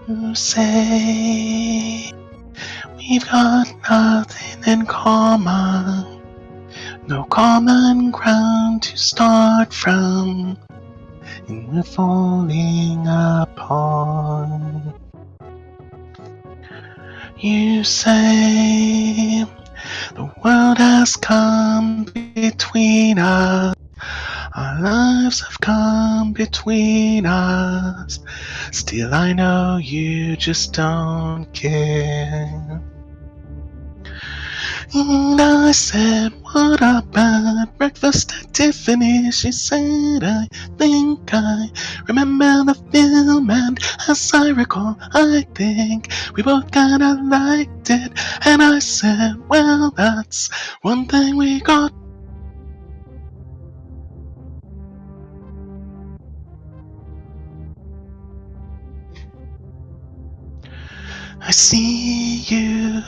You say we've got nothing in common, no common ground to start from, and we're falling apart. You say the world has come between us, our lives have come between us. Still I know you just don't care. And I said, what about breakfast at Tiffany's? She said, I think I remember the film, and as I recall, I think we both kinda liked it. And I said, well, that's one thing we got. I see you,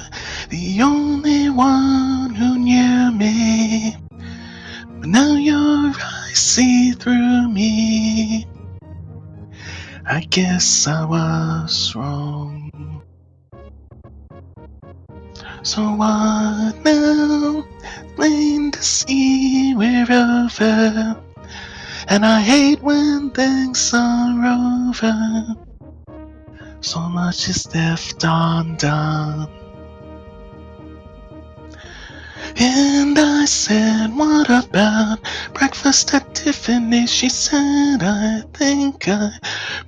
the only one who knew me. But now your eyes see through me. I guess I was wrong. So what now? Plain to see we're over. And I hate when things are over. So much is left undone. And I said, what about breakfast at Tiffany's? She said, I think I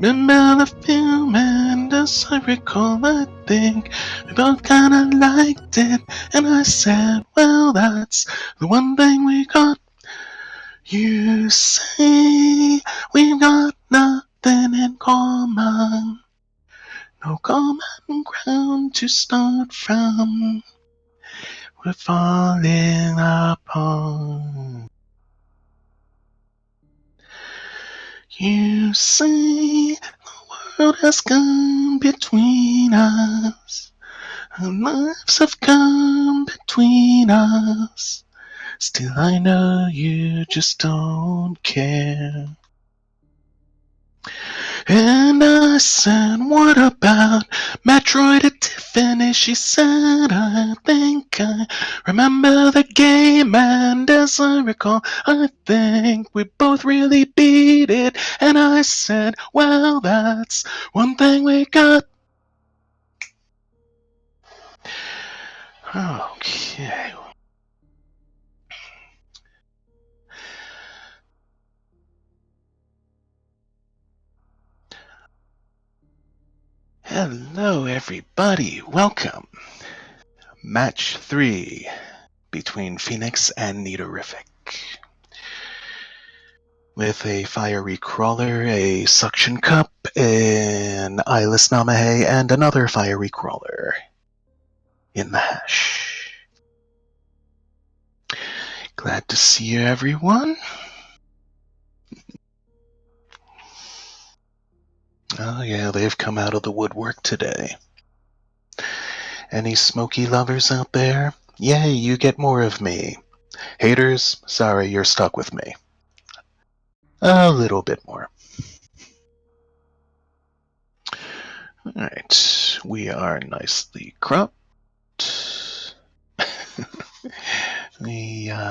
remember the film, and as I recall, I think we both kinda liked it. And I said, well, that's the one thing we got. You say we've got nothing in common, no common ground to start from. We're falling apart. You say the world has come between us, our lives have come between us. Still I know you just don't care. And I said, what about Metroid at Tiffany? She said, I think I remember the game, and as I recall, I think we both really beat it. And I said, well, that's one thing we got. Okay. Hello, everybody. Welcome. Match 3 between Phoenix and Neatorific. With a fiery crawler, a suction cup, an eyeless Namahe, and another fiery crawler in the hash. Glad to see you, everyone. Oh yeah, they've come out of the woodwork today. Any smoky lovers out there? Yay, you get more of me. Haters, sorry, you're stuck with me. A little bit more. Alright, we are nicely cropped. That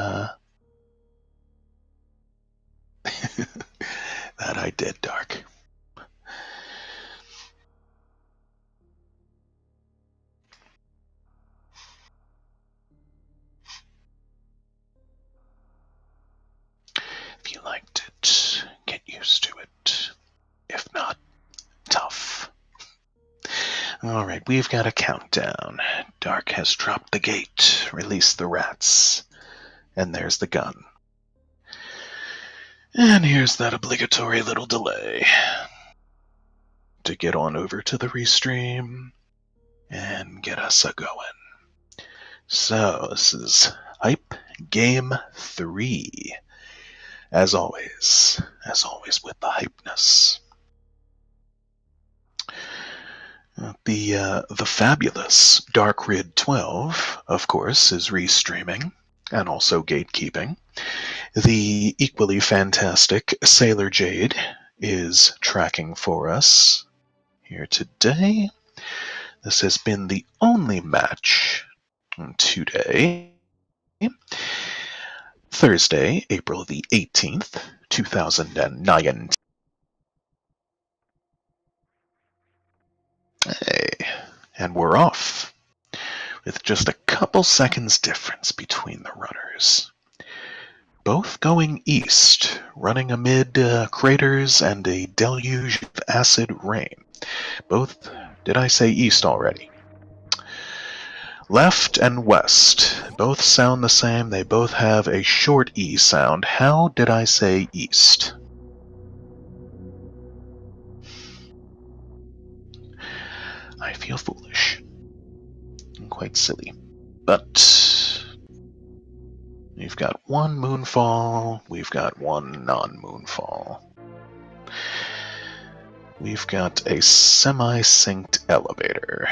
I did, Dark. If you liked it, get used to it. If not, tough. Alright, we've got a countdown. Dark has dropped the gate, released the rats, and there's the gun. And here's that obligatory little delay to get on over to the restream and get us a-going. So, this is Hype Game 3. As always with the hypeness. The fabulous Darkrid 12, of course, is restreaming and also gatekeeping. The equally fantastic Sailor Jade is tracking for us here today. This has been the only match today, Thursday, April the 18th, 2019. Hey, and we're off, with just a couple seconds difference between the runners. Both going east, running amid craters and a deluge of acid rain. Both, did I say east already? Left and west, both sound the same. They both have a short E sound. How did I say east? I feel foolish. And quite silly. But we've got one moonfall, we've got one non-moonfall. We've got a semi-synced elevator.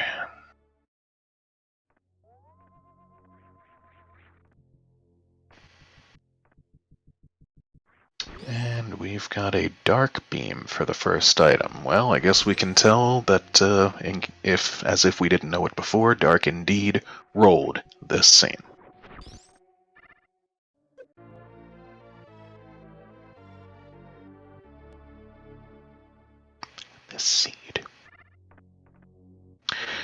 And we've got a dark beam for the first item. Well, I guess we can tell that, as if we didn't know it before, dark indeed rolled this scene. This seed.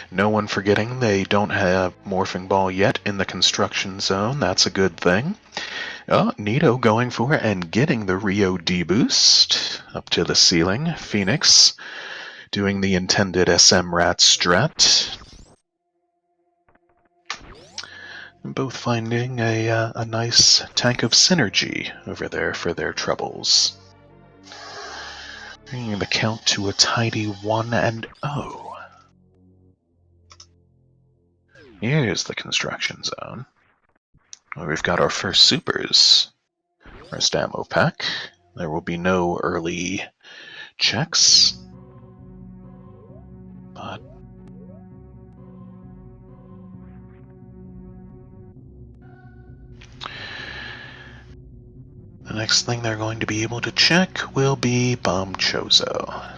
No one forgetting they don't have Morphing Ball yet in the construction zone. That's a good thing. Nito going for it and getting the Rio D boost up to the ceiling. Phoenix doing the intended SMRAT strat. Both finding a nice tank of synergy over there for their troubles. Bringing the count to a tidy 1-0. Here's the construction zone. We've got our first supers. First ammo pack. There will be no early checks. But the next thing they're going to be able to check will be Bomb Chozo.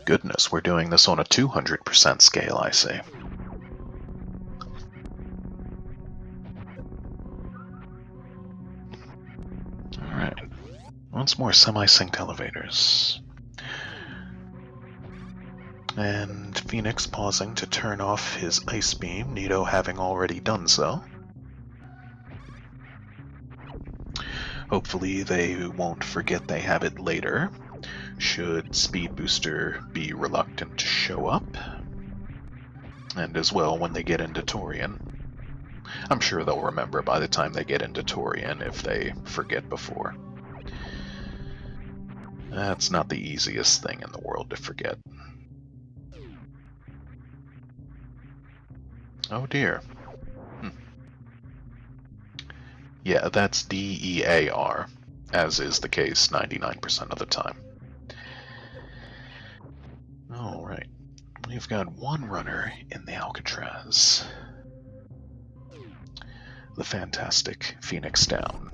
Goodness, we're doing this on a 200% scale, I see. Alright. Once more semi-synced elevators. And Phoenix pausing to turn off his ice beam, Nito having already done so. Hopefully they won't forget they have it later, should Speed Booster be reluctant to show up. And as well when they get into Torian. I'm sure they'll remember by the time they get into Torian if they forget before. That's not the easiest thing in the world to forget. Oh dear. Yeah, that's DEAR, as is the case 99% of the time. Alright, we've got one runner in the Alcatraz. The fantastic FenixDown.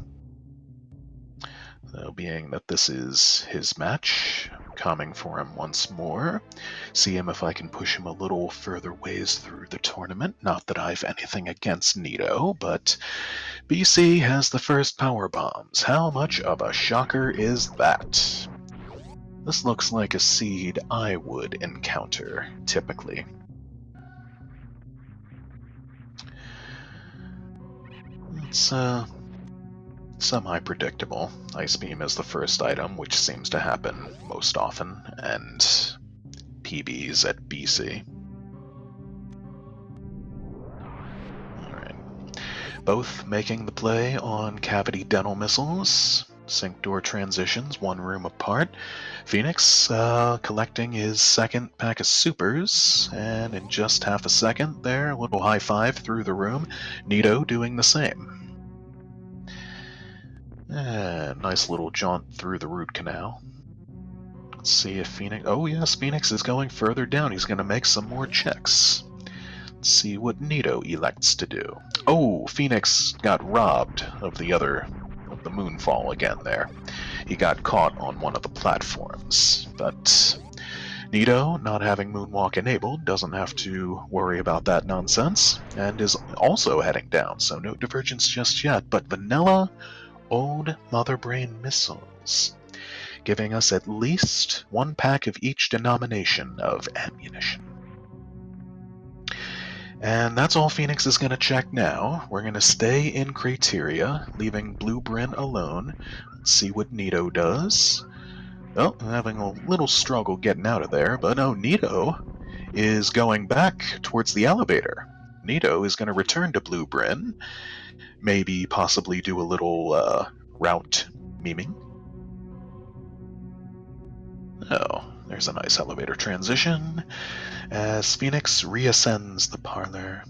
So being that this is his match, I'm coming for him once more. See him if I can push him a little further ways through the tournament. Not that I've anything against Nito, but BC has the first power bombs. How much of a shocker is that? This looks like a seed I would encounter, typically. It's, semi-predictable. Ice Beam is the first item, which seems to happen most often, and PBs at BC. Alright. Both making the play on cavity dental missiles. Sync door transitions, one room apart. Phoenix collecting his second pack of supers, and in just half a second there, a little high five through the room. Nito doing the same. Nice little jaunt through the root canal. Let's see if Phoenix... Oh yes, Phoenix is going further down. He's going to make some more checks. Let's see what Nito elects to do. Oh, Phoenix got robbed of the moonfall again there. he got caught on one of the platforms. But Nito, not having Moonwalk enabled, doesn't have to worry about that nonsense, and is also heading down, so no divergence just yet. But Vanilla, Old Mother Brain missiles, giving us at least one pack of each denomination of ammunition. And that's all Phoenix is going to check now. We're going to stay in Criteria, leaving Blue Bryn alone. Let's see what Nito does. Oh, having a little struggle getting out of there, but no, Nito is going back towards the elevator. Nito is going to return to Blue Bryn, maybe possibly do a little route memeing. Oh, there's a nice elevator transition as Phoenix reascends the parlor.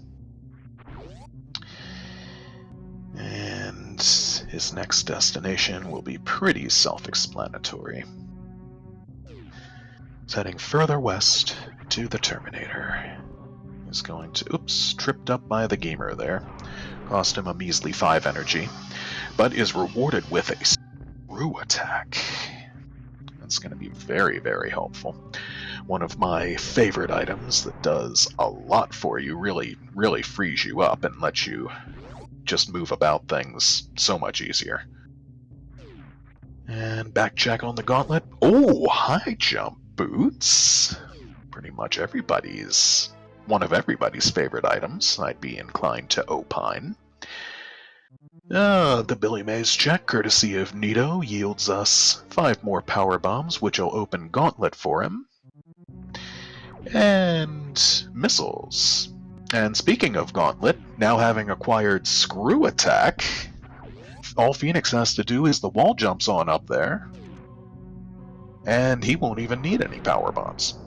And his next destination will be pretty self-explanatory. He's heading further west to the Terminator. He's going to... Oops, tripped up by the gamer there. Cost him a measly 5 energy, but is rewarded with a screw attack. That's going to be very, very helpful. One of my favorite items that does a lot for you, really, really frees you up and lets you just move about things so much easier. And back check on the gauntlet. Oh, high jump boots. Pretty much one of everybody's favorite items, I'd be inclined to opine. The Billy Mays check, courtesy of Nito, yields us 5 more power bombs, which will open gauntlet for him. And missiles. And speaking of gauntlet, now having acquired screw attack, all Phoenix has to do is the wall jumps on up there, and he won't even need any power bombs.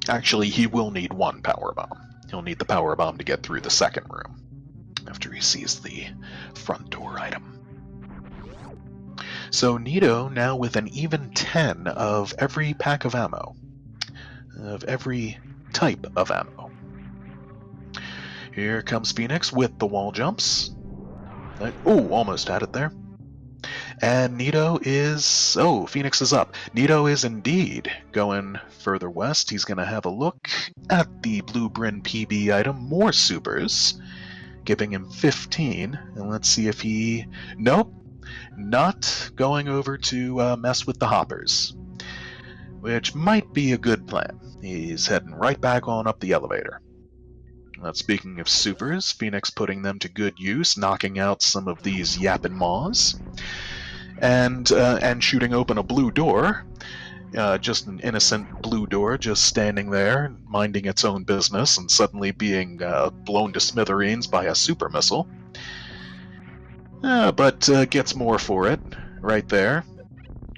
Actually, he will need 1 power bomb. He'll need the power bomb to get through the second room after he sees the front door item. So Nito now with an even 10 of every pack of ammo, of every type of ammo. Here comes Phoenix with the wall jumps. Oh, almost had it there. And Nito is... Oh, Phoenix is up. Nito is indeed going further west. He's going to have a look at the Blue Bryn PB item. More supers, giving him 15. And let's see if he... Nope. Not going over to mess with the hoppers, which might be a good plan. He's heading right back on up the elevator. Speaking of supers, Phoenix putting them to good use, knocking out some of these yappin' maws, and shooting open a blue door. Just an innocent blue door just standing there, minding its own business, and suddenly being blown to smithereens by a super missile. But gets more for it, right there,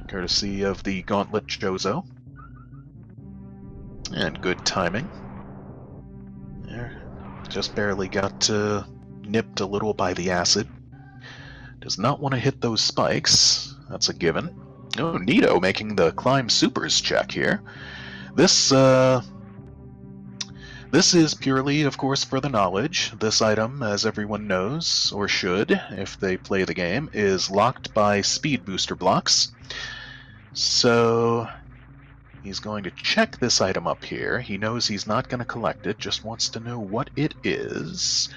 courtesy of the Gauntlet Jozo. And good timing. There, just barely got nipped a little by the acid. Does not want to hit those spikes, that's a given. Oh, Nito making the climb supers check here. This is purely, of course, for the knowledge. This item, as everyone knows, or should, if they play the game, is locked by speed booster blocks. So he's going to check this item up here. He knows he's not going to collect it, just wants to know what it is.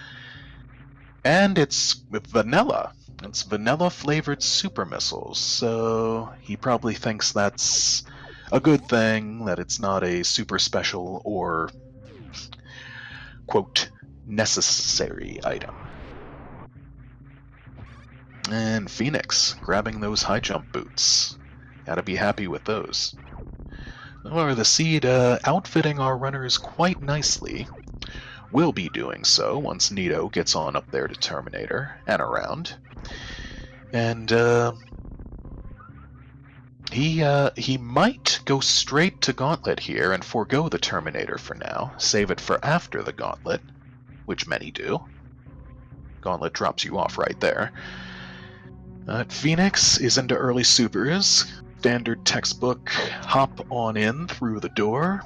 And it's vanilla. It's vanilla-flavored super missiles, so he probably thinks that's a good thing, that it's not a super special or, quote, necessary item. And Phoenix, grabbing those high jump boots. Gotta be happy with those. However, the Seed outfitting our runners quite nicely. Will be doing so once Nito gets on up there to Terminator and around. And he might go straight to Gauntlet here and forego the Terminator for now, save it for after the Gauntlet, which many do. Gauntlet drops you off right there. Phoenix is into early supers. Standard textbook hop on in through the door.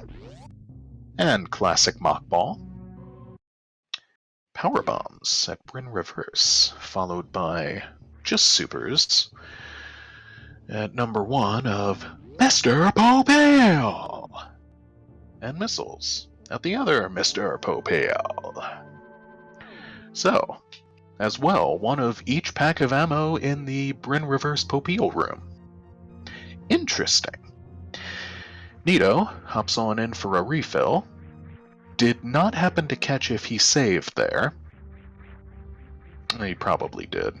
And classic mock ball. Power bombs at Bryn Reverse, followed by just supers. At number 1 of Mr. Popale! And missiles at the other Mr. Popale. So, as well, one of each pack of ammo in the Bryn Reverse Popale room. Interesting. Nito hops on in for a refill. Did not happen to catch if he saved there. He probably did.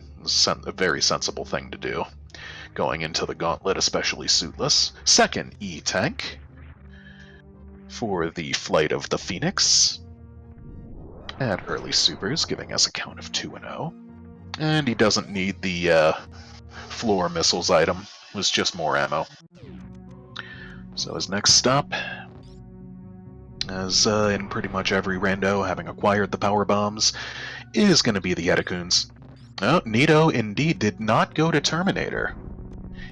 A very sensible thing to do. Going into the gauntlet, especially suitless. Second E-Tank for the flight of the Phoenix. At early supers, giving us a count of 2-0. And he doesn't need the floor missiles item. It was just more ammo. So his next stop, as in pretty much every rando having acquired the power bombs, is going to be the Etacoons. Oh, Nito indeed did not go to Terminator.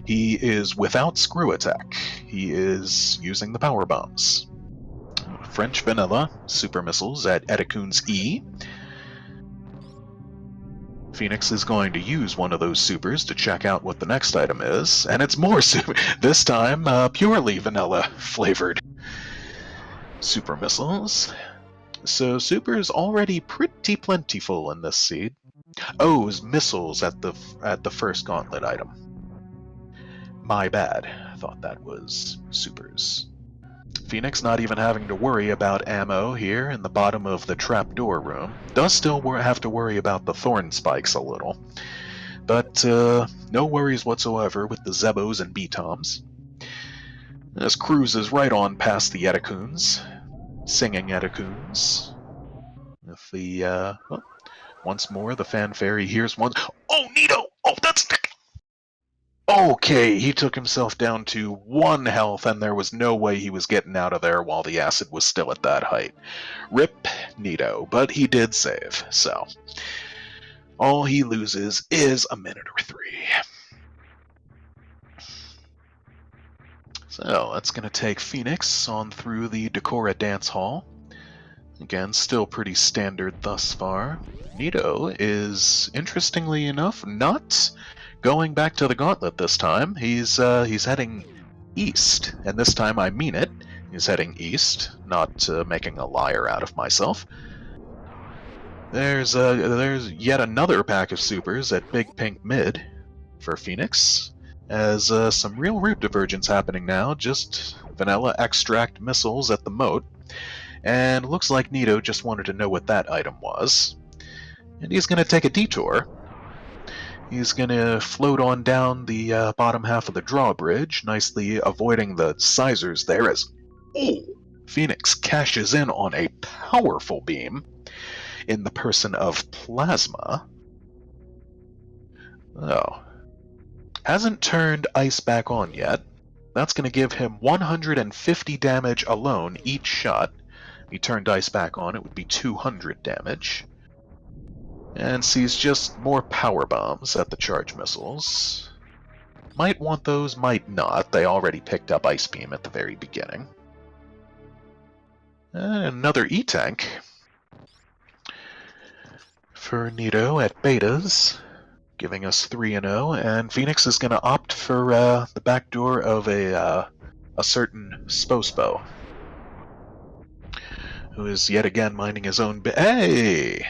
He is without screw attack. He is using the power bombs. French vanilla super missiles at Etacoons E. Phoenix is going to use one of those supers to check out what the next item is, and it's more super. This time, purely vanilla flavored super missiles. So super's already pretty plentiful in this seed. Oh, it was missiles at the first gauntlet item. My bad. Thought that was supers. Phoenix not even having to worry about ammo here in the bottom of the trapdoor room. Does still have to worry about the thorn spikes a little. But no worries whatsoever with the Zebos and B-Toms. This cruises right on past the Etacoons. Singing Etacoons. With the, well, once more, the fanfare he hears once. Oh, Nito! Oh, that's... Okay, he took himself down to 1 health, and there was no way he was getting out of there while the acid was still at that height. Rip Nito, but he did save, so... all he loses is a minute or 3. So, that's going to take Phoenix on through the Decora Dance Hall. Again, still pretty standard thus far. Nito is, interestingly enough, not going back to the gauntlet this time. He's heading east, and this time I mean it. He's heading east, not making a liar out of myself. There's yet another pack of supers at Big Pink Mid for Phoenix, as some real route divergence happening now. Just vanilla extract missiles at the moat. And looks like Nito just wanted to know what that item was. And he's going to take a detour. He's going to float on down the bottom half of the drawbridge, nicely avoiding the sizers there as... oh! Phoenix cashes in on a powerful beam in the person of Plasma. Oh. Hasn't turned ice back on yet. That's going to give him 150 damage alone each shot. He turned ice back on, it would be 200 damage. And sees just more power bombs at the charge missiles. Might want those, might not. They already picked up Ice Beam at the very beginning. And another E-Tank for Nito at Betas, giving us 3-0. And Phoenix is going to opt for the back door of a certain Spospo, who is yet again minding his own hey!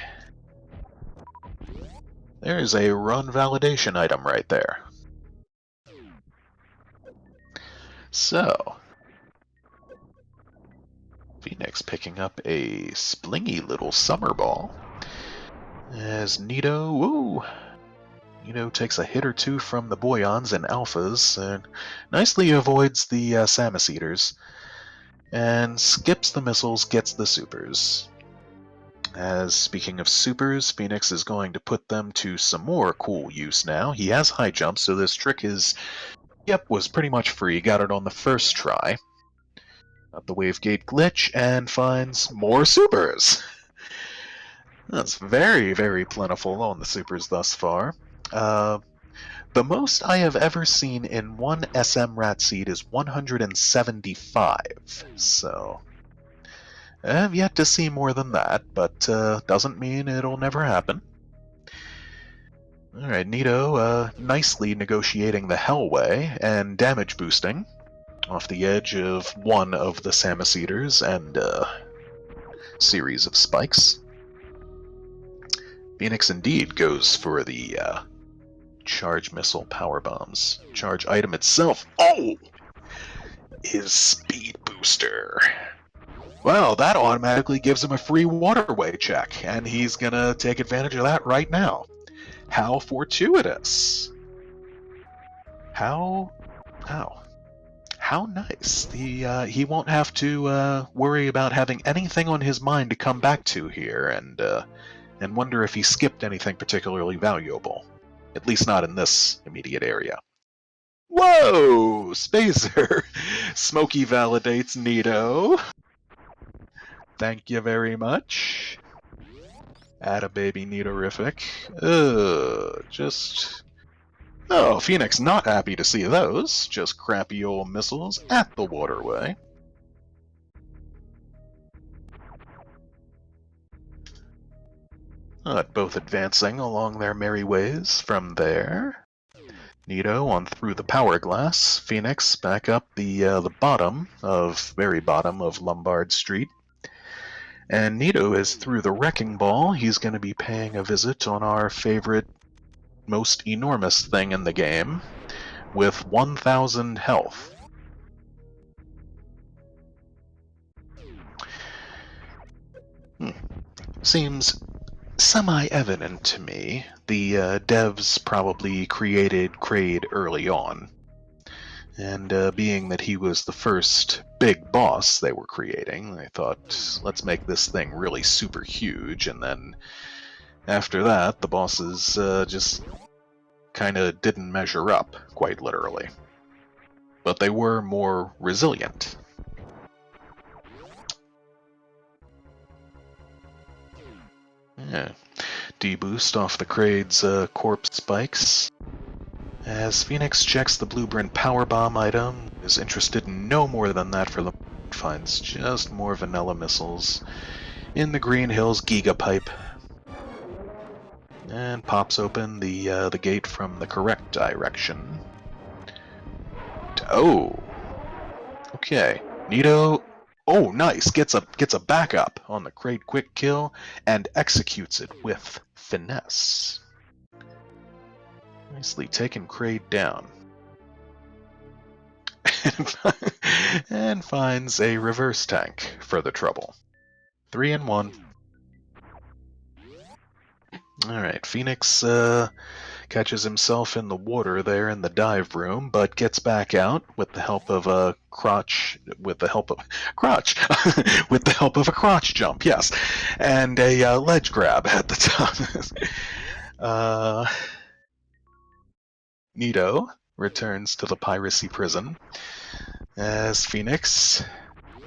There's a run validation item right there. So, Phoenix picking up a splingy little summer ball. As Nito, woo! Nito takes a hit or two from the Boyons and Alphas, and nicely avoids the Samus Eaters. And skips the missiles, gets the supers. As speaking of supers, Phoenix is going to put them to some more cool use now. He has high jump, so this trick is, yep, was pretty much free. Got it on the first try. Got the Wavegate glitch, and finds more supers. That's very, very plentiful on the supers thus far. The most I have ever seen in one SMRAT seed is 175, so I have yet to see more than that, but doesn't mean it'll never happen. Alright, Nito nicely negotiating the Hellway and damage boosting off the edge of one of the Samus Eaters and series of spikes. Phoenix indeed goes for the charge missile power bombs. Charge item itself, is speed booster. Well, that automatically gives him a free waterway check, and he's gonna take advantage of that right now. How fortuitous! How nice. He won't have to worry about having anything on his mind to come back to here, and wonder if he skipped anything particularly valuable. At least not in this immediate area. Whoa! Spacer! Smokey validates Nito. Thank you very much. Atta baby neatorific. Oh, Phoenix not happy to see those. Just crappy old missiles at the waterway. Both advancing along their merry ways from there. Nito on through the power glass. Phoenix back up the very bottom of Lombard Street. And Nito is through the wrecking ball. He's going to be paying a visit on our favorite, most enormous thing in the game, with 1,000 health. Seems semi-evident to me. The devs probably created Kraid early on. And being that he was the first big boss they were creating, they thought, let's make this thing really super huge, and then after that, the bosses just kind of didn't measure up, quite literally. But they were more resilient. Yeah. D-boost off the Kraid's corpse spikes. As Phoenix checks the Blueprint power bomb item, is interested in no more than that for the finds just more vanilla missiles in the Green Hills Gigapipe. And pops open the gate from the correct direction. Oh! Okay. Nito... Oh, nice! Gets a backup on the Kraid quick kill and executes it with finesse. Nicely taken Kraid down. And finds a reverse tank for the trouble. 3 in 1. Alright, Phoenix catches himself in the water there in the dive room, but gets back out with the help of a crotch with the help of a crotch jump, yes, and a ledge grab at the top. Nito returns to the piracy prison as Phoenix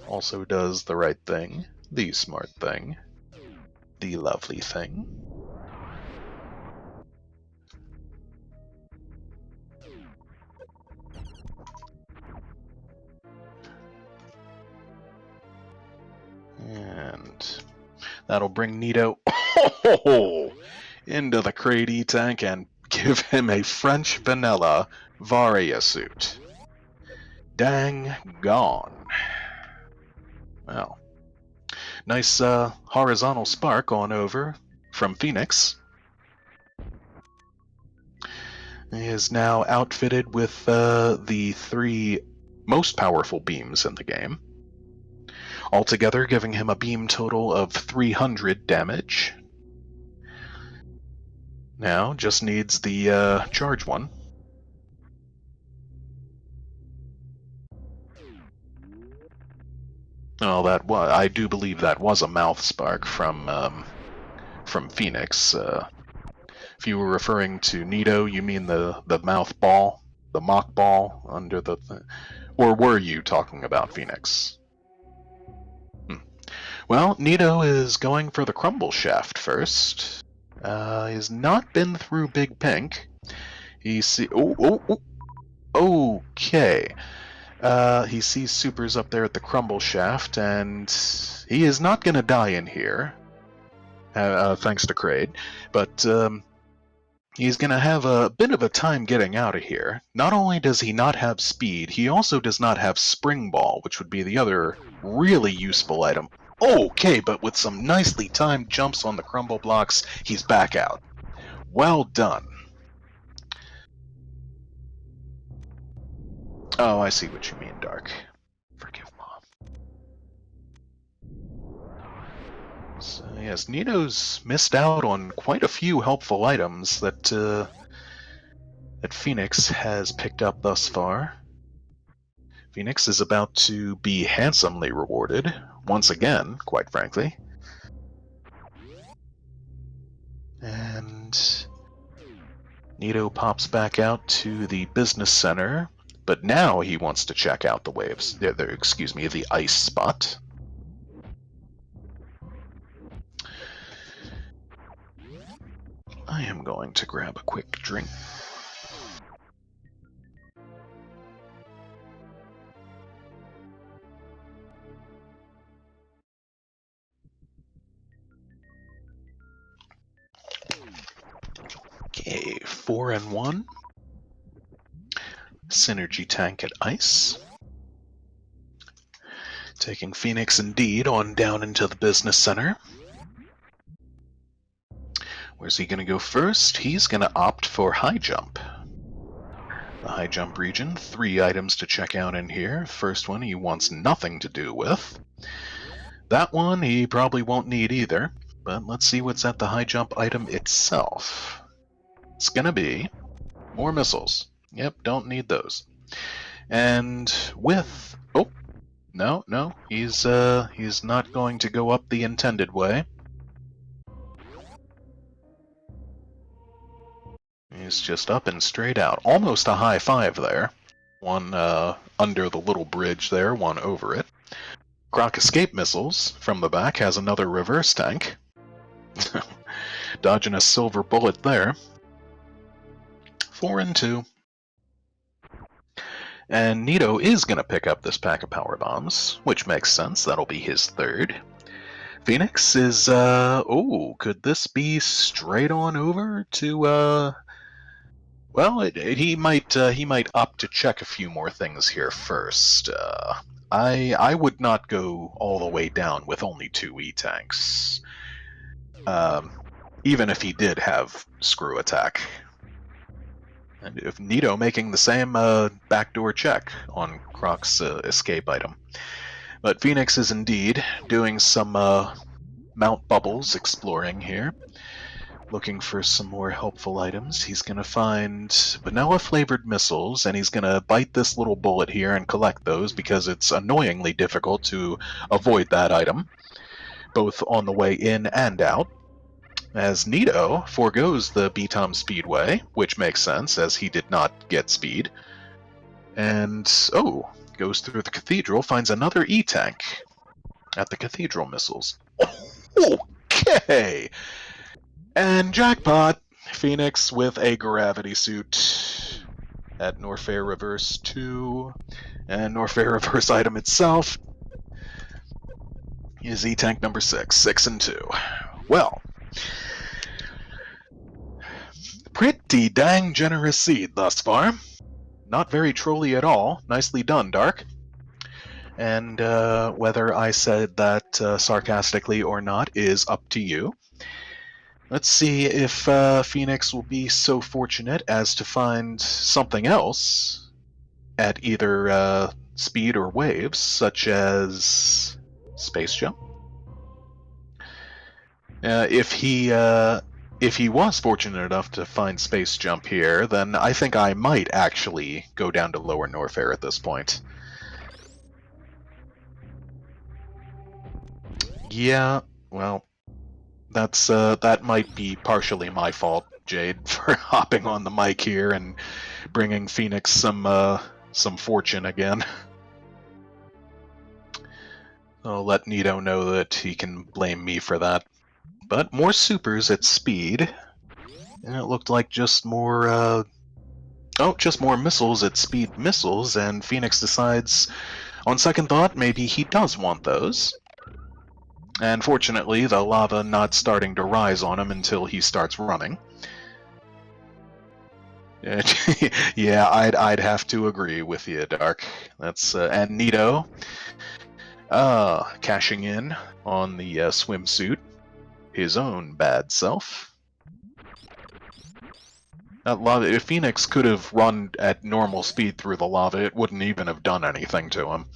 also does the right thing, the smart thing, the lovely thing. And that'll bring Nito into the Kraid tank and give him a French vanilla Varia suit. Dang gone. Well, nice horizontal spark on over from Phoenix. He is now outfitted with the 3 most powerful beams in the game, altogether giving him a beam total of 300 damage. Now, just needs the charge one. Oh, I do believe that was a mouth spark from Phoenix. If you were referring to Nito, you mean the mouth ball, the mock ball under the... Or were you talking about Phoenix? Well, Nito is going for the crumble shaft first. He's not been through Big Pink. Okay. He sees supers up there at the crumble shaft, and he is not going to die in here, thanks to Kraid. But He's going to have a bit of a time getting out of here. Not only does he not have speed, he also does not have Spring Ball, which would be the other really useful item. Okay, but with some nicely timed jumps on the crumble blocks, he's back out. Well done. Oh, I see what you mean, Dark. Forgive Mom. So, yes, Nito's missed out on quite a few helpful items that Fenix has picked up thus far. Fenix is about to be handsomely rewarded, once again, quite frankly. And Nito pops back out to the business center, but now he wants to check out the waves. Excuse me, the ice spot. I am going to grab a quick drink. Okay, 4 and 1. Synergy tank at ice. Taking Fenix indeed on down into the business center. Where's he going to go first? He's going to opt for high jump. The high jump region, 3 items to check out in here. First one he wants nothing to do with. That one he probably won't need either, but let's see what's at the high jump item itself. It's going to be more missiles. Yep, don't need those. And with... oh, no, he's not going to go up the intended way. He's just up and straight out. Almost a high 5 there. One under the little bridge there, one over it. Croc escape missiles from the back has another reverse tank. Dodging a silver bullet there. 4 and 2. And Nito is going to pick up this pack of power bombs, which makes sense. That'll be his 3rd. Fenix is, oh, could this be straight on over to, well, he might opt to check a few more things here first. I would not go all the way down with only 2 E-tanks. Even if he did have screw attack. And if Nito making the same backdoor check on Croc's escape item. But Fenix is indeed doing some Mount Bubbles exploring here. Looking for some more helpful items. He's going to find vanilla-flavored missiles, and he's going to bite this little bullet here and collect those because it's annoyingly difficult to avoid that item, both on the way in and out. As Nito forgoes the B-Tom Speedway, which makes sense as he did not get speed, and, oh, goes through the cathedral, finds another E-tank at the cathedral missiles. Okay! And jackpot! Fenix with a gravity suit at Norfair Reverse 2, and Norfair Reverse item itself is E-tank number 6, 6 and 2. Well, pretty dang generous seed thus far. Not very trolly at all. Nicely done, Dark. And whether I said that sarcastically or not is up to you. Let's see if Fenix will be so fortunate as to find something else at either speed or waves, such as space jump. If he was fortunate enough to find space jump here, then I think I might actually go down to lower Norfair at this point. Yeah, well, that might be partially my fault, Jade, for hopping on the mic here and bringing Fenix some fortune again. I'll let Nito know that he can blame me for that. But more supers at speed, and it looked like just more, just more missiles at speed missiles, and Fenix decides, on second thought, maybe he does want those. And fortunately, the lava not starting to rise on him until he starts running. Yeah, I'd have to agree with you, Dark. That's and Nito, cashing in on the swimsuit, his own bad self. That lava. If Phoenix could have run at normal speed through the lava, it wouldn't even have done anything to him.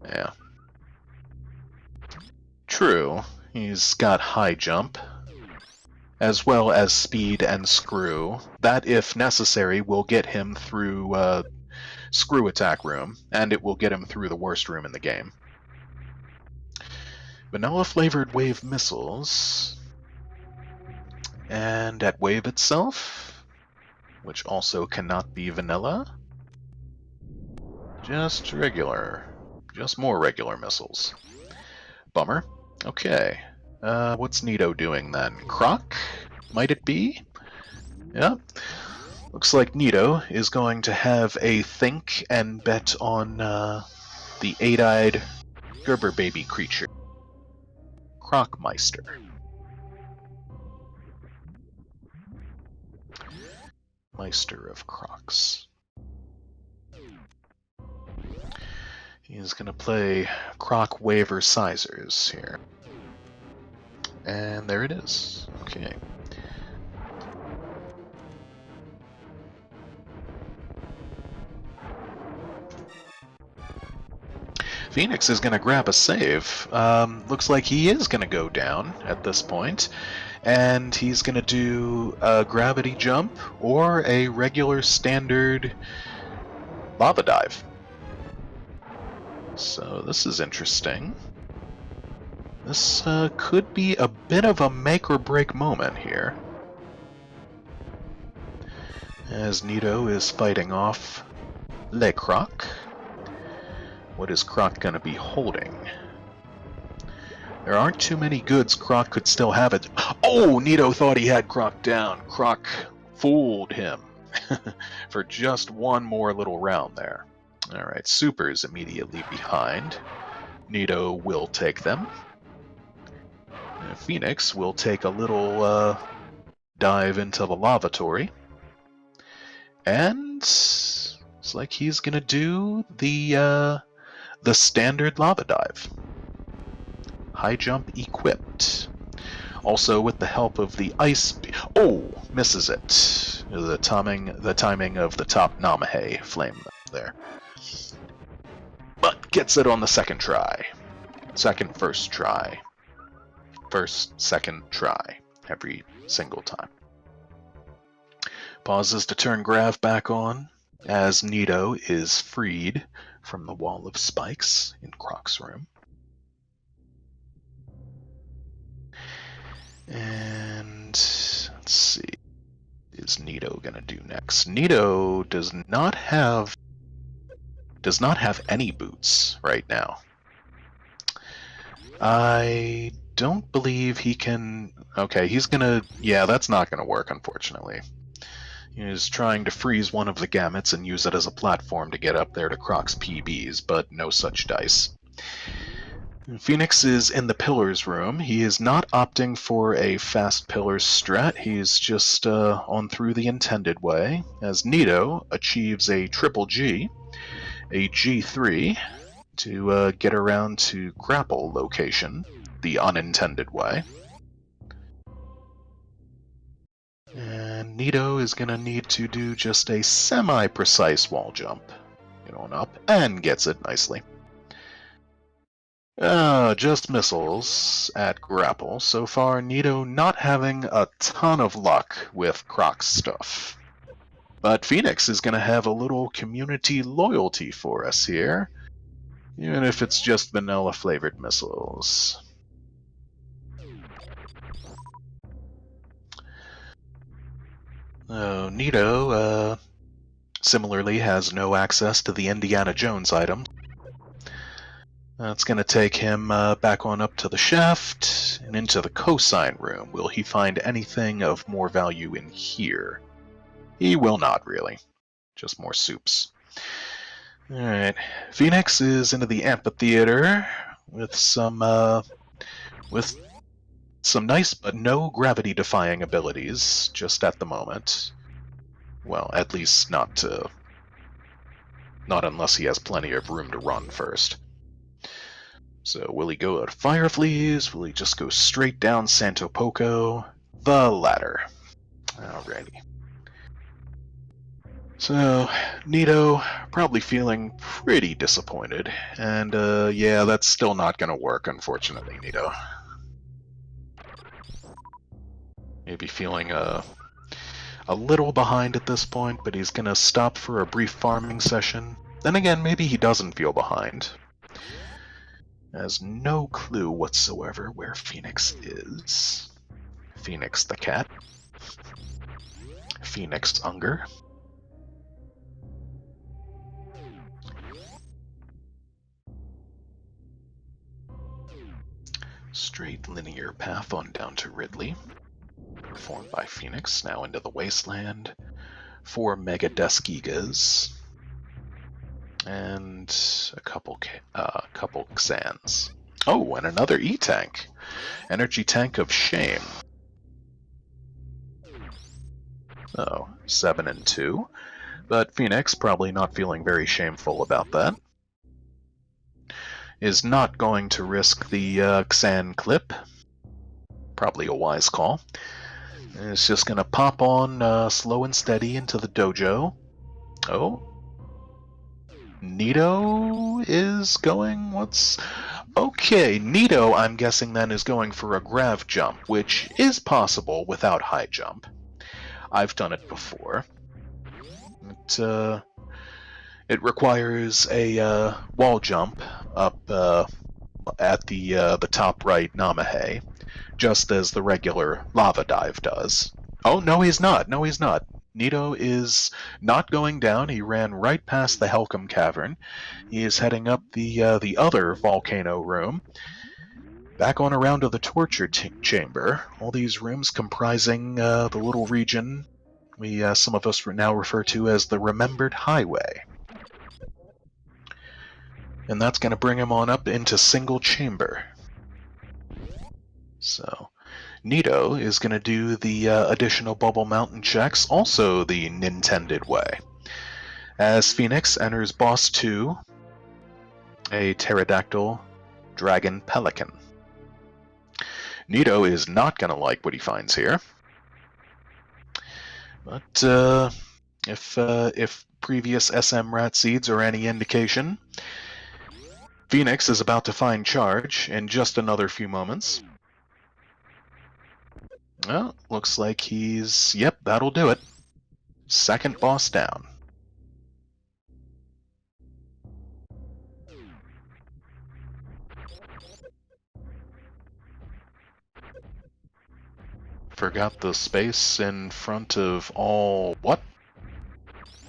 Yeah. True. He's got high jump, as well as speed and screw. That, if necessary, will get him through screw attack room, and it will get him through the worst room in the game. Vanilla flavored wave missiles. And at wave itself, which also cannot be vanilla, just regular. Just more regular missiles. Bummer. Okay. What's Nito doing then? Croc? Might it be? Yeah. Looks like Nito is going to have a think and bet on the eight-eyed Gerber baby creature. Crocmeister. Meister of Crocs. He's going to play Croc Waver Sizers here. And there it is. Okay. Phoenix is going to grab a save. Looks like he is going to go down at this point. And he's going to do a gravity jump or a regular standard lava dive. So this is interesting. This could be a bit of a make or break moment here. As Nito is fighting off Le Croc. What is Croc going to be holding? There aren't too many goods Croc could still have it. Oh, Nito thought he had Croc down. Croc fooled him for just one more little round there. Alright, Super's immediately behind. Nito will take them. And Phoenix will take a little dive into the lavatory. And it's like he's gonna do the standard lava dive. High jump equipped. Also with the help of the ice... Oh! Misses it. The timing of the top Namahe flame there. But gets it on the second try. First try. Second try. Every single time. Pauses to turn Grav back on, as Nito is freed from the wall of spikes in Croc's room. And let's see, what is Nito gonna do next? Nito does not have any boots right now. I don't believe he can. Okay, he's gonna. Yeah, that's not gonna work, unfortunately. He is trying to freeze one of the gamuts and use it as a platform to get up there to Croc's PBs, but no such dice. Phoenix is in the Pillars room. He is not opting for a fast Pillars strat. He's just on through the intended way, as Nito achieves a triple G, a G3, to get around to Grapple location, the unintended way. And Nito is going to need to do just a semi-precise wall jump. Get on up, and gets it nicely. Just missiles at Grapple. So far, Nito not having a ton of luck with Croc's stuff. But Phoenix is going to have a little community loyalty for us here, even if it's just vanilla-flavored missiles. Nito, similarly, has no access to the Indiana Jones items. That's going to take him back on up to the shaft and into the cosine room. Will he find anything of more value in here? He will not, really. Just more soups. Alright. Phoenix is into the amphitheater with some, with Some nice but no gravity-defying abilities, just at the moment. Well, at least not unless he has plenty of room to run first. So will he go at Fireflies? Will he just go straight down Santo Poco? The latter. Alrighty. So, Nito probably feeling pretty disappointed. And, yeah, that's still not gonna work, unfortunately, Nito. Maybe feeling a little behind at this point, but he's gonna stop for a brief farming session. Then again, maybe he doesn't feel behind. Has no clue whatsoever where Phoenix is. Phoenix the cat. Phoenix Unger. Straight linear path on down to Ridley. Performed by Phoenix, now into the Wasteland. 4 Mega Deskigas. And a couple Xans. Oh, and another E-Tank. Energy Tank of Shame. Oh, 7 and 2. But Phoenix, probably not feeling very shameful about that, is not going to risk the Xan clip. Probably a wise call. It's just going to pop on slow and steady into the dojo. Oh. Nito is going... Okay, Nito, I'm guessing then, is going for a grav jump, which is possible without high jump. I've done it before. It requires a wall jump up at the top right Namahe, just as the regular lava dive does. Oh, no he's not. No he's not. Nito is not going down. He ran right past the Helcom Cavern. He is heading up the other volcano room. Back on around to the torture chamber. All these rooms comprising the little region some of us now refer to as the Remembered Highway. And that's going to bring him on up into single chamber. So, Nito is going to do the additional Bubble Mountain checks, also the Nintended way. As Phoenix enters Boss 2, a Pterodactyl Dragon Pelican. Nito is not going to like what he finds here. But if previous SMRAT seeds are any indication, Phoenix is about to find charge in just another few moments. Well, looks like he's... Yep, that'll do it. Second boss down. Forgot the space in front of all... What?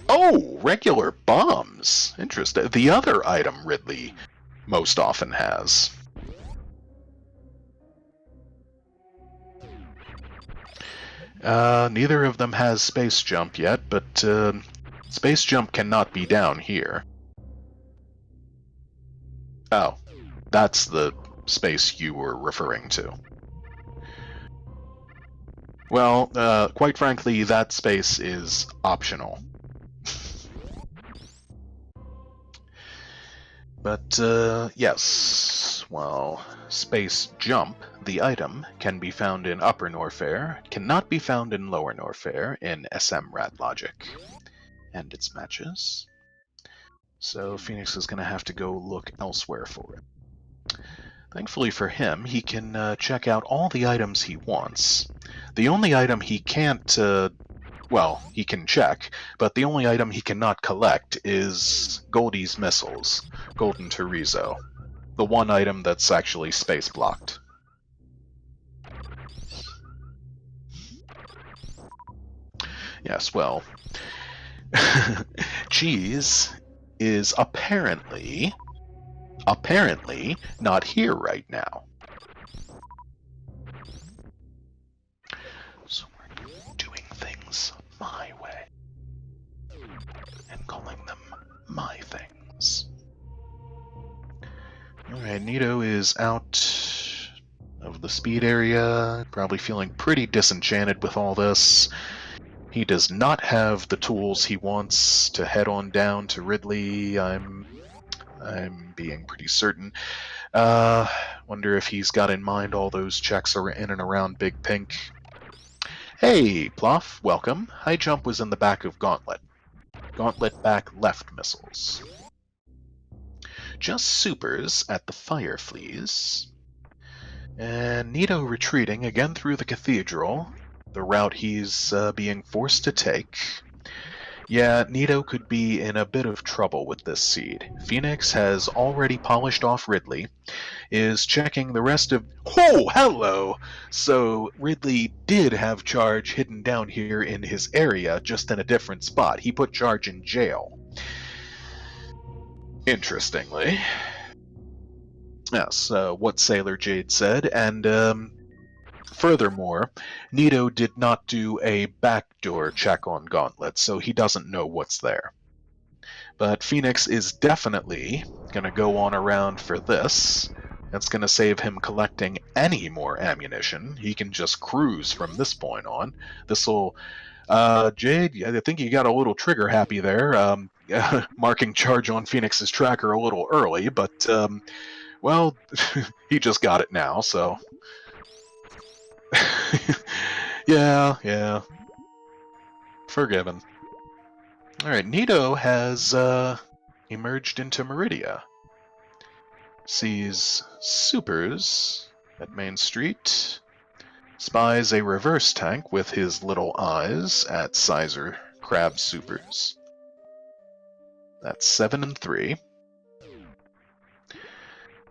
Oh, regular bombs. Interesting. The other item Ridley most often has. Neither of them has space jump yet, but space jump cannot be down here. Oh, that's the space you were referring to. Well, quite frankly, that space is optional. But, yes, well, space jump, the item, can be found in Upper Norfair, cannot be found in Lower Norfair in SMRAT logic and its matches. So Phoenix is going to have to go look elsewhere for it. Thankfully for him, he can check out all the items he wants. The only item he can't, well, he can check, but the only item he cannot collect is Goldie's missiles, Golden Terizo, the one item that's actually space blocked. Yes, well, Cheese is apparently not here right now. So we're doing things my way and calling them my things. Alright, Nito is out of of the speed area, probably feeling pretty disenchanted with all this. He does not have the tools he wants to head on down to Ridley. I'm being pretty certain. Wonder if he's got in mind all those checks are in and around Big Pink. Hey, Ploff, welcome. High jump was in the back of Gauntlet. Gauntlet back left missiles. Just supers at the fire fleas. And Nito retreating again through the cathedral, the route he's being forced to take. Yeah, Nito could be in a bit of trouble with this seed. Phoenix has already polished off Ridley, is checking the rest of... Oh, hello! So Ridley did have charge hidden down here in his area, just in a different spot. He put charge in jail. Interestingly. Yes, what Sailor Jade said, and furthermore, Nito did not do a backdoor check on Gauntlet, so he doesn't know what's there. But Phoenix is definitely going to go on around for this. That's going to save him collecting any more ammunition. He can just cruise from this point on. This'll... Jade, I think you got a little trigger happy there, marking charge on Phoenix's tracker a little early, but... well, he just got it now, so... yeah. Forgiven. Alright, Nito has emerged into Meridia. Sees supers at Main Street. Spies a reverse tank with his little eyes at Sizer Crab supers. That's 7 and 3.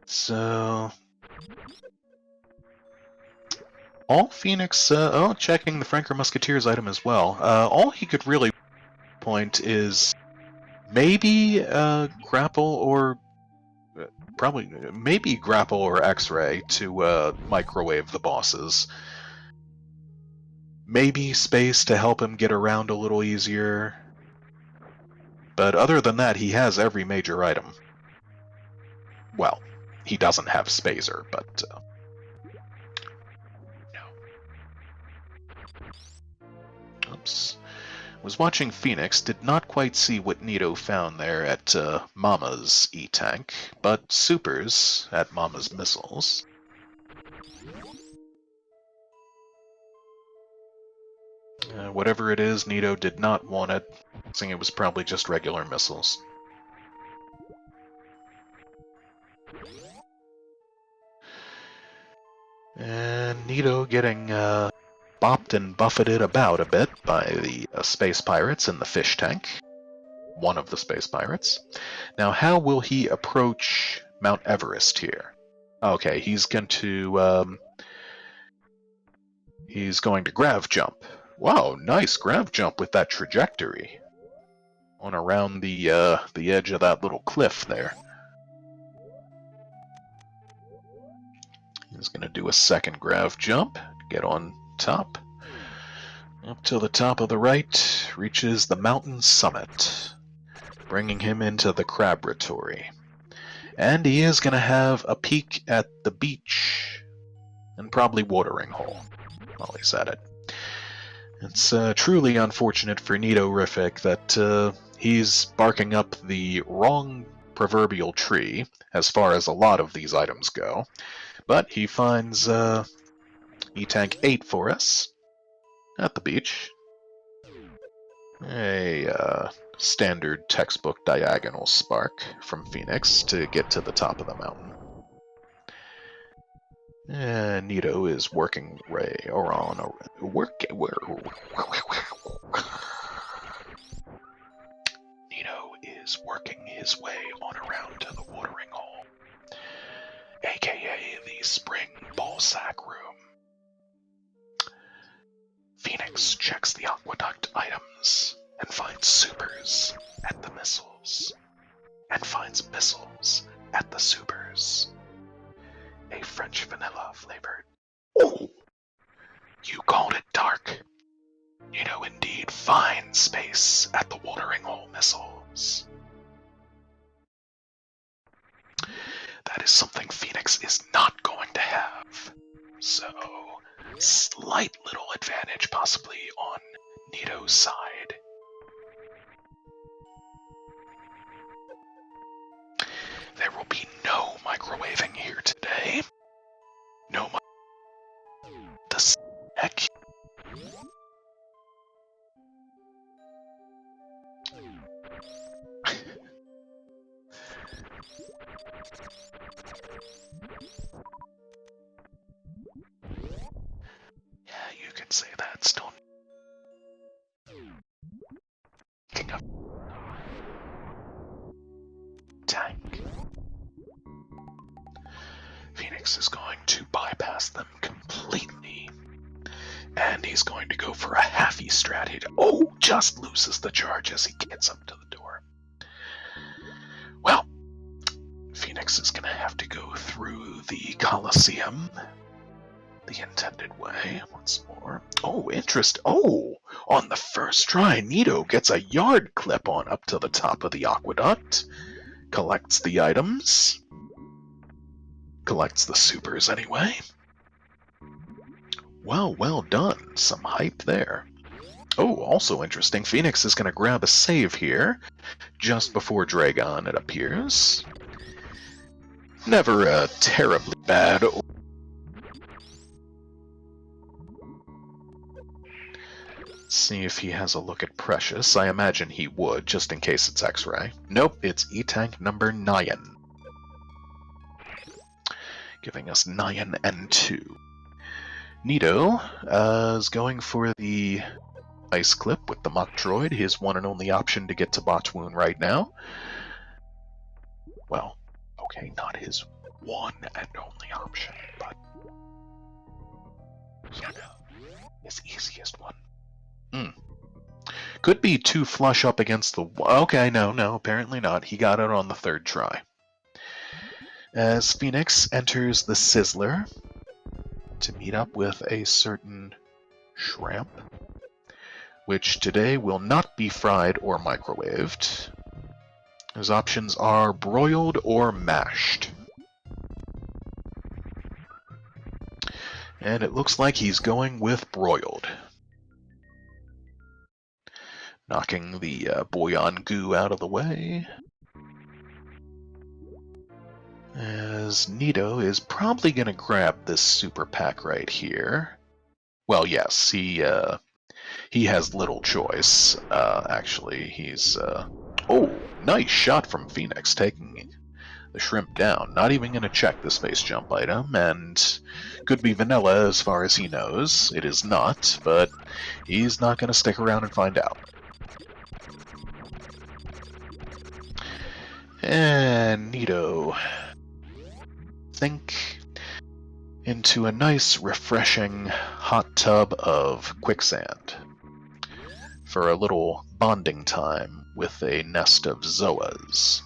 So... all Phoenix... checking the Franker Musketeers item as well. All he could really point is maybe grapple or... maybe grapple or X-ray to microwave the bosses. Maybe space to help him get around a little easier. But other than that, he has every major item. Well, he doesn't have Spazer, but... no. Oops. Was watching Phoenix, did not quite see what Nito found there at Mama's E-Tank, but supers at Mama's missiles. Whatever it is, Nito did not want it, saying it was probably just regular missiles. And Nito getting bopped and buffeted about a bit by the space pirates in the fish tank. One of the space pirates. Now, how will he approach Mount Everest here? Okay, he's going to grav jump. Wow, nice grav jump with that trajectory on around the edge of that little cliff there. He's going to do a second grav jump, get on top. Up to the top of the right, reaches the mountain summit, bringing him into the Crabratory. And he is going to have a peek at the beach, and probably watering hole while he's at it. It's truly unfortunate for Neatorific that he's barking up the wrong proverbial tree as far as a lot of these items go. But he finds E-Tank 8 for us at the beach. A standard textbook diagonal spark from Phoenix to get to the top of the mountain. And Nito is working way around. Nito is working his way on around to the watering hole, aka the spring ballsack room. Phoenix checks the aqueduct items and finds supers at the missiles, and finds missiles at the supers. A French vanilla flavored. Oh! You called it dark. You know, indeed, fine space at the watering hole missiles. That is something Phoenix is not going to have. So, slight little advantage possibly on Nito's side. There will be no microwaving here today. No the heck? Yeah, you can say that. Still picking up tank. Phoenix is going to bypass them completely. And he's going to go for a halfy strat. Oh, just loses the charge as he gets up to the door. Well, Phoenix is going to have to go through the Colosseum the intended way once more. Oh, interest. Oh, on the first try, Nito gets a yard clip on up to the top of the aqueduct. Collects the items. Collects the supers anyway. Well done. Some hype there. Oh, also interesting, Phoenix is going to grab a save here, just before Dragon, it appears. Never a terribly bad. Let's see if he has a look at Precious. I imagine he would, just in case it's X-Ray. Nope, it's E-Tank number 9. Giving us 9 and 2. Nito is going for the Ice Clip with the Mach Droid, his one and only option to get to Botwoon right now. Well, okay, not his one and only option, but you know, his easiest one. Could be too flush up against the... Okay, no, apparently not. He got it on the third try. As Phoenix enters the Sizzler to meet up with a certain shrimp, which today will not be fried or microwaved. His options are broiled or mashed. And it looks like he's going with broiled. Knocking the bouillon goo out of the way. As Nito is probably going to grab this super pack right here. Well, yes, he has little choice. Actually, he's... Oh, nice shot from Phoenix, taking the shrimp down. Not even going to check the space jump item, and could be vanilla as far as he knows. It is not, but he's not going to stick around and find out. And Nito... Think into a nice, refreshing hot tub of quicksand for a little bonding time with a nest of Zoas.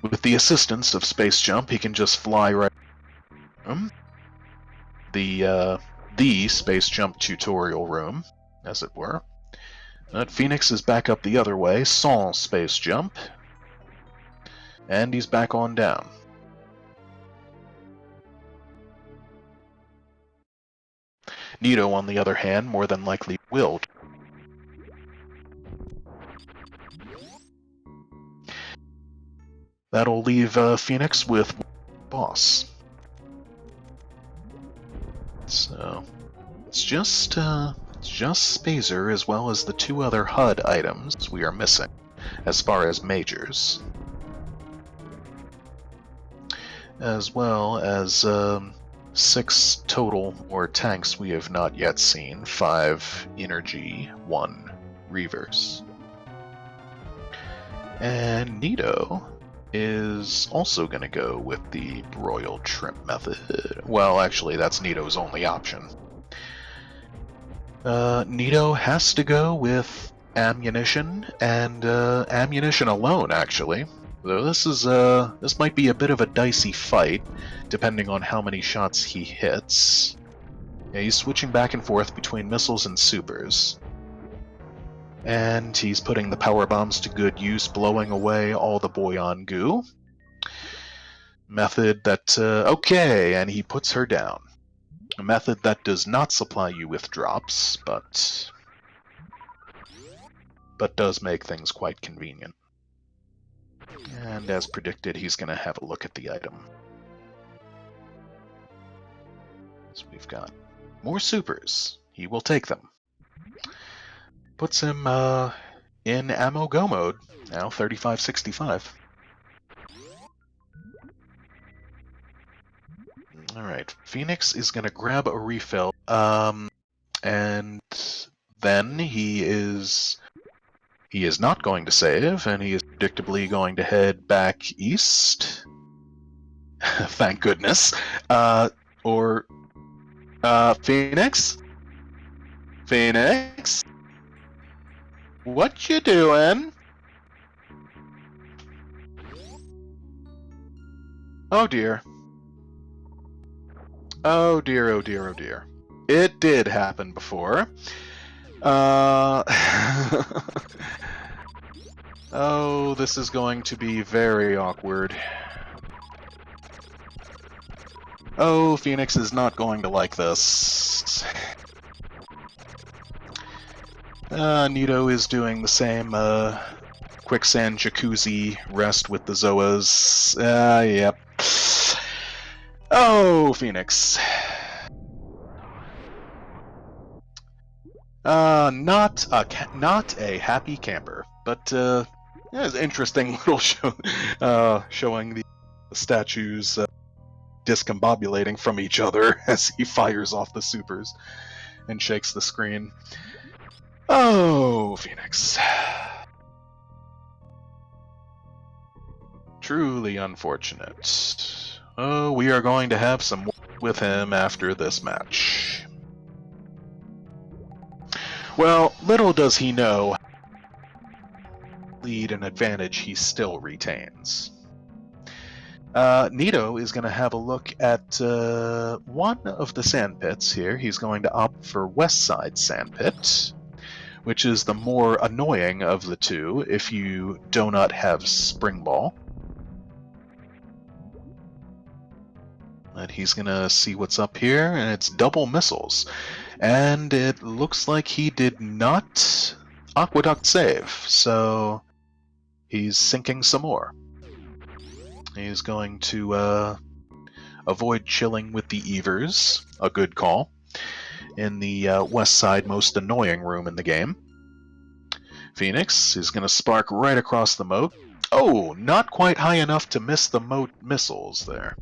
With the assistance of Space Jump, he can just fly right the Space Jump tutorial room, as it were. But Phoenix is back up the other way, sans Space Jump. And he's back on down. Nito, on the other hand, more than likely will. That'll leave Phoenix with boss. So it's just Spazer as well as the two other HUD items we are missing as far as majors. As well as 6 total more tanks we have not yet seen. 5 energy, 1 reverse. And Nito is also going to go with the broiled shrimp method. Well, actually, that's Nito's only option. Nito has to go with ammunition, and ammunition alone, actually. Though this might be a bit of a dicey fight, depending on how many shots he hits. Yeah, he's switching back and forth between missiles and supers. And he's putting the power bombs to good use, blowing away all the bouillon goo. Method that, okay, and he puts her down. A method that does not supply you with drops, but does make things quite convenient. And as predicted, he's going to have a look at the item. So we've got more supers. He will take them. Puts him in ammo go mode, now 3565. Alright, Phoenix is going to grab a refill, and then he is not going to save, and he is predictably going to head back east. Thank goodness. Phoenix? Phoenix? What you doing? Oh dear. Oh dear, oh dear, oh dear. It did happen before. Oh, this is going to be very awkward. Oh, Phoenix is not going to like this. Nito is doing the same quicksand jacuzzi rest with the Zoas. Yep. Oh, Phoenix. Not a happy camper, but yeah, it's an interesting little show, showing the statues discombobulating from each other as he fires off the supers and shakes the screen. Oh, Phoenix. Truly unfortunate. Oh, we are going to have some work with him after this match. Well, little does he know lead and advantage he still retains. Nito is going to have a look at one of the sandpits here. He's going to opt for West Side Sandpit, which is the more annoying of the two if you do not have Spring Ball. And he's going to see what's up here, and it's double missiles. And it looks like he did not Aqueduct save, so he's sinking some more. He's going to avoid chilling with the Evers, a good call, in the west side most annoying room in the game. Phoenix is going to spark right across the moat. Oh, not quite high enough to miss the moat missiles there.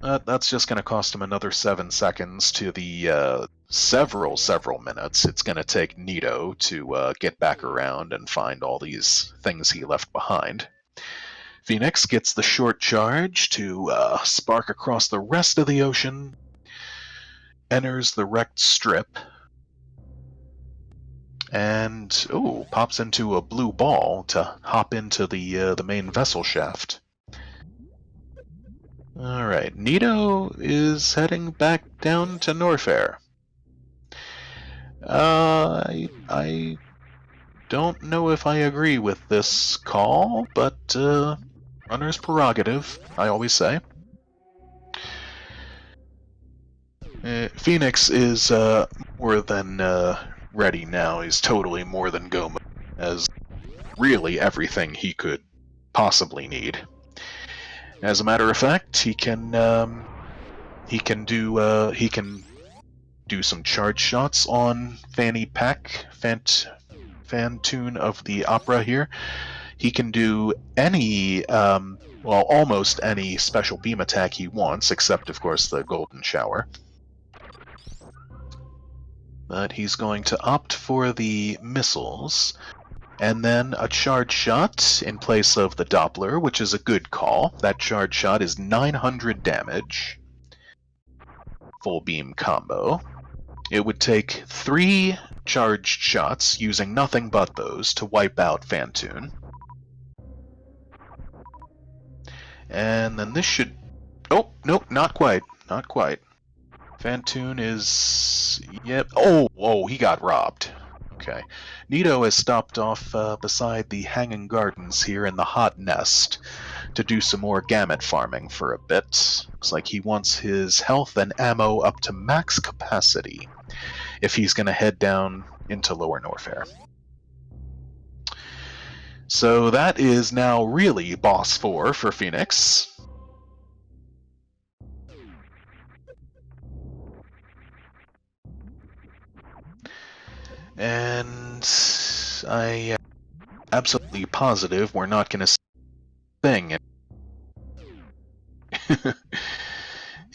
That's just going to cost him another 7 seconds to the several minutes it's going to take Nito to get back around and find all these things he left behind. Phoenix gets the short charge to spark across the rest of the ocean, enters the wrecked strip, and pops into a blue ball to hop into the main vessel shaft. Alright, Nito is heading back down to Norfair. I don't know if I agree with this call, but runner's prerogative, I always say. Phoenix is more than ready now. He's totally more than go mode, as really everything he could possibly need. As a matter of fact, he can do some charge shots on Fanny Pack, Fantoon of the Opera here. He can do any, almost any special beam attack he wants, except, of course, the Golden Shower. But he's going to opt for the missiles, and then a charge shot in place of the Doppler, which is a good call. That charge shot is 900 damage. Full beam combo. It would take 3 charged shots, using nothing but those, to wipe out Fantoon. And then this should... Oh, nope, not quite. Not quite. Fantoon is... Yep. Oh, he got robbed. Okay. Nito has stopped off beside the Hanging Gardens here in the Hot Nest to do some more gamut farming for a bit. Looks like he wants his health and ammo up to max capacity if he's going to head down into Lower Norfair. So that is now really boss 4 for Phoenix. And I am absolutely positive we're not going to see a thing.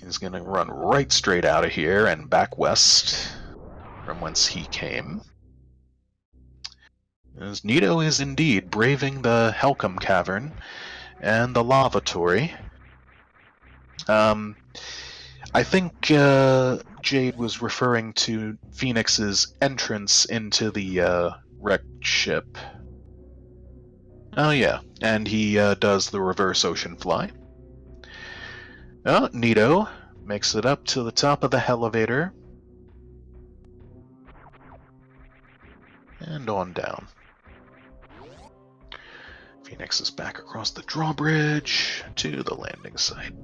He's going to run right straight out of here and back west from whence he came. As Nito is indeed braving the Helcom Cavern and the lavatory. I think Jade was referring to Phoenix's entrance into the wrecked ship. Oh yeah, and he does the reverse ocean fly. Oh, Nito makes it up to the top of the elevator. And on down. Phoenix is back across the drawbridge to the landing site.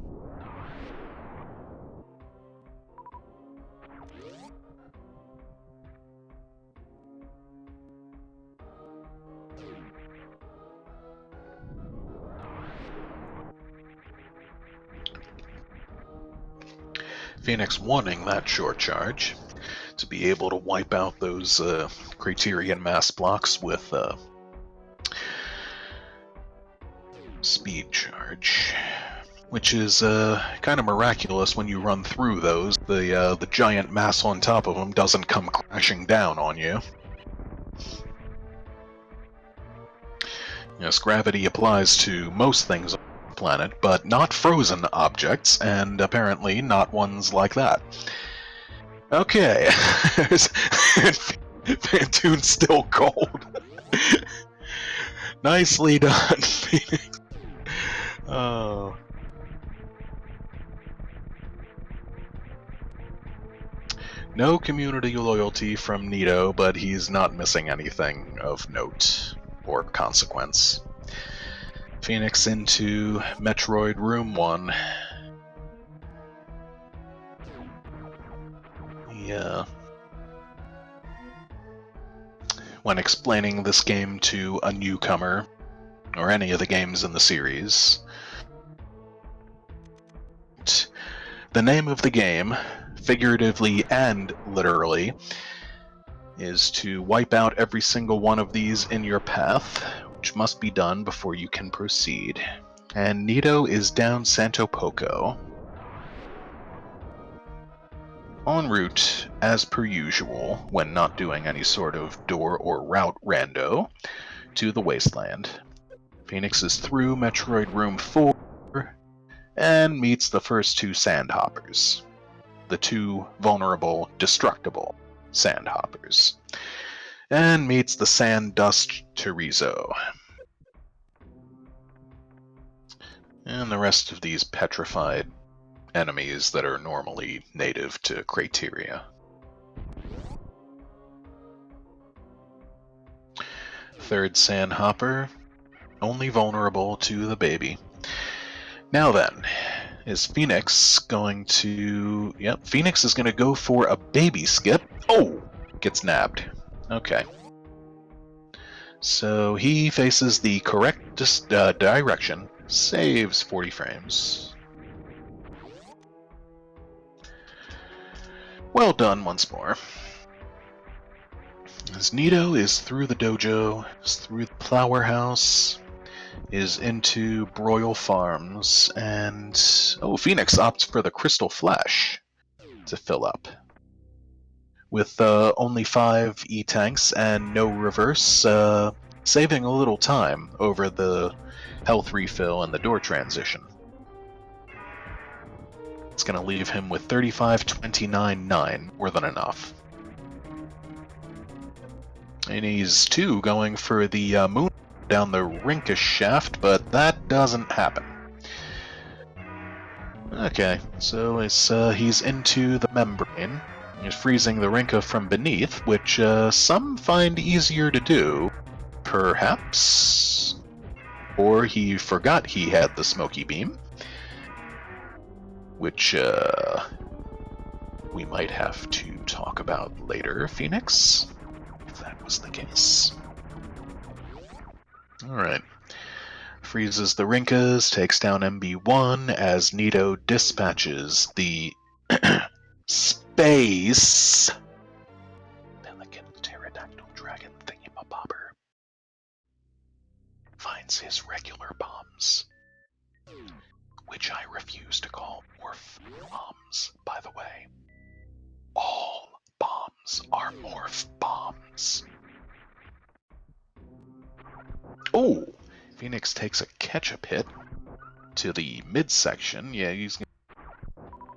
Phoenix wanting that short charge to be able to wipe out those Criterion mass blocks with speed charge, which is kind of miraculous when you run through those. The giant mass on top of them doesn't come crashing down on you. Yes, gravity applies to most things on the planet, but not frozen objects, and apparently not ones like that. Okay, Fantoon's still cold. Nicely done, Phoenix. Oh. No community loyalty from Nito, but he's not missing anything of note or consequence. Phoenix into Metroid Room 1. Yeah. When explaining this game to a newcomer, or any of the games in the series, the name of the game, figuratively and literally, is to wipe out every single one of these in your path, which must be done before you can proceed. And Nito is down Santo Poco. En route, as per usual, when not doing any sort of door or route rando, to the Wasteland. Phoenix is through Metroid Room 4, and meets the first two Sandhoppers. The two vulnerable, destructible Sandhoppers. And meets the Sand Dust Terizo. And the rest of these petrified enemies that are normally native to Crateria. Third Sandhopper, only vulnerable to the baby. Now then, is Phoenix going to... Yep, Phoenix is going to go for a baby skip. Oh! Gets nabbed. Okay. So he faces the correct direction, saves 40 frames. Well done once more. As Nito is through the dojo, is through the flower house, is into Broil Farms, and... Oh, Phoenix opts for the Crystal Flash to fill up. With only 5 E-tanks and no reverse, saving a little time over the health refill and the door transition. It's going to leave him with 35, 29, 9, more than enough. And he's, too, going for the moon down the Rinka shaft, but that doesn't happen. Okay, so it's, he's into the membrane. He's freezing the Rinka from beneath, which some find easier to do, perhaps? Or he forgot he had the smoky beam, which we might have to talk about later, Phoenix, if that was the case. Alright. Freezes the Rinkas, takes down MB1 as Nito dispatches the space pelican pterodactyl dragon thingamabobber. Finds his regular bombs, which I refuse to call morph bombs, by the way. All bombs are morph bombs. Oh! Phoenix takes a ketchup hit to the midsection. Yeah, he's gonna get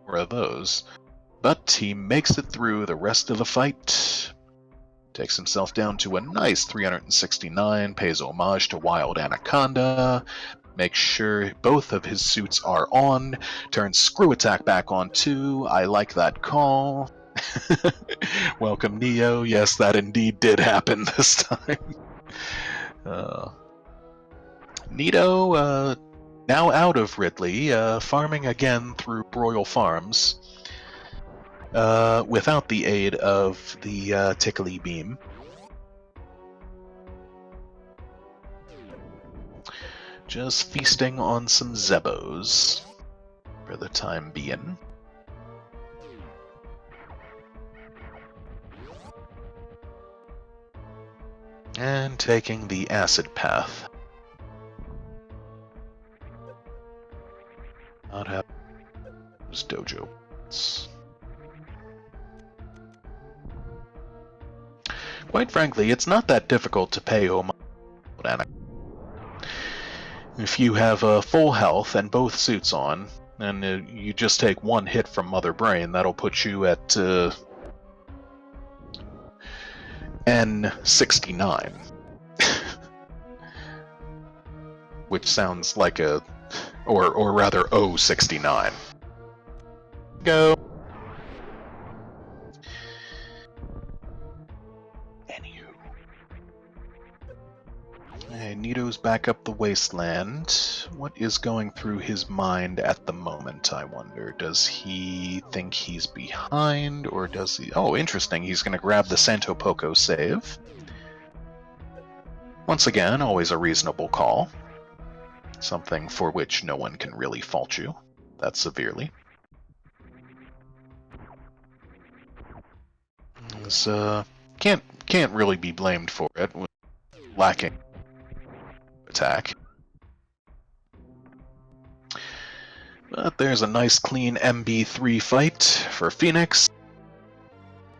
more of those. But he makes it through the rest of the fight. Takes himself down to a nice 369, pays homage to Wild Anaconda, makes sure both of his suits are on, turns Screw Attack back on too. I like that call. Welcome, Neo. Yes, that indeed did happen this time. Nito, now out of Ridley, farming again through Broil Farms, without the aid of the Tickly Beam. Just feasting on some Zebos for the time being. And taking the acid path. Not have those dojo. Quite frankly, it's not that difficult to pay homage. If you have full health and both suits on, and you just take one hit from Mother Brain, that'll put you at N69. Which sounds like a... or rather O69. Go! Hey, Nito's back up the wasteland. What is going through his mind at the moment, I wonder? Does he think he's behind, or does he... Oh, interesting, he's going to grab the Santo Poco save. Once again, always a reasonable call. Something for which no one can really fault you that severely. Can't really be blamed for it, lacking attack. But there's a nice clean MB3 fight for Phoenix.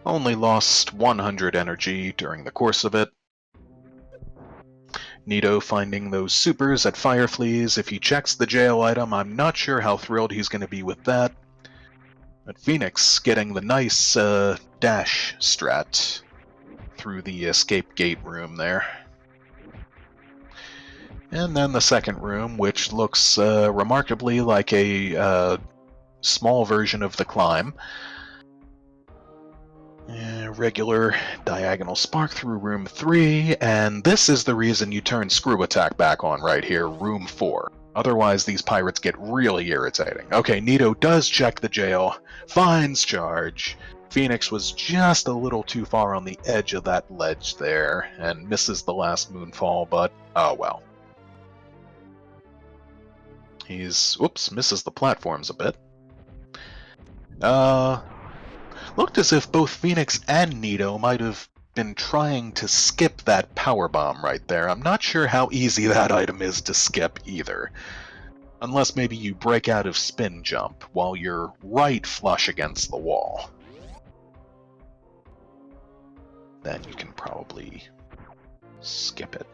Only lost 100 energy during the course of it. Nito finding those supers at Firefleas. If he checks the jail item, I'm not sure how thrilled he's going to be with that. But Phoenix getting the nice dash strat through the escape gate room there. And then the second room, which looks remarkably like a small version of the climb. Regular diagonal spark through room 3, and this is the reason you turn Screw Attack back on right here, room 4. Otherwise, these pirates get really irritating. Okay, Nito does check the jail, finds charge. Phoenix was just a little too far on the edge of that ledge there, and misses the last moonfall, but oh well. Oops, misses the platforms a bit. Looked as if both Phoenix and Nito might have been trying to skip that power bomb right there. I'm not sure how easy that item is to skip either. Unless maybe you break out of spin jump while you're right flush against the wall. Then you can probably skip it.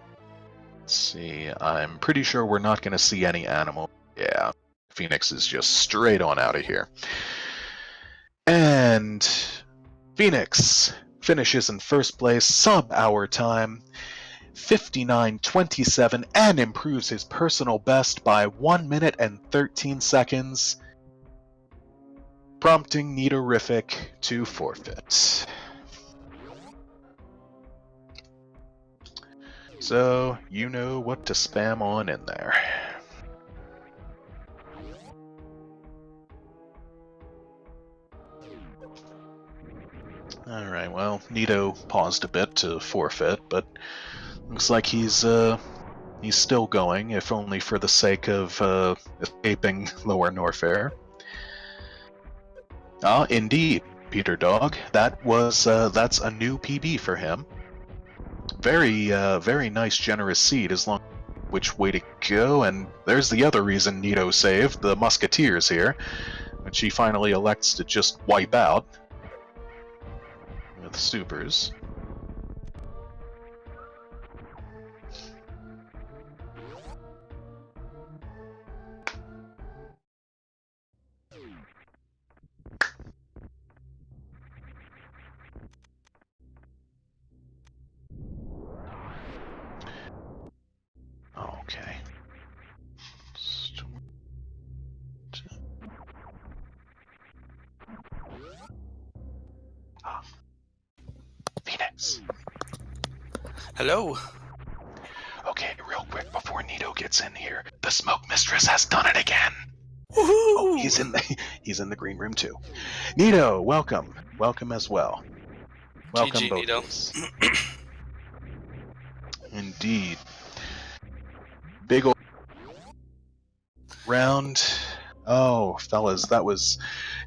Let's see, I'm pretty sure we're not going to see any animal. Yeah, Phoenix is just straight on out of here. And Phoenix finishes in first place, sub-hour time, 59:27, and improves his personal best by 1 minute and 13 seconds, prompting neatorific to forfeit. So, you know what to spam on in there. Alright, well, Nito paused a bit to forfeit, but looks like he's still going, if only for the sake of escaping Lower Norfair. Ah, indeed, Peter Dog. That's a new PB for him. Very nice, generous seed, as long which way to go, and there's the other reason Nito saved, the Musketeers here, which he finally elects to just wipe out with supers. Okay. Phoenix. Hello. Okay, real quick before Nito gets in here, the Smoke Mistress has done it again. Woohoo! Oh, he's in the green room too. Nito, welcome as well. Welcome, GG, both Nito. of us. Indeed. Big old round. Oh, fellas, that was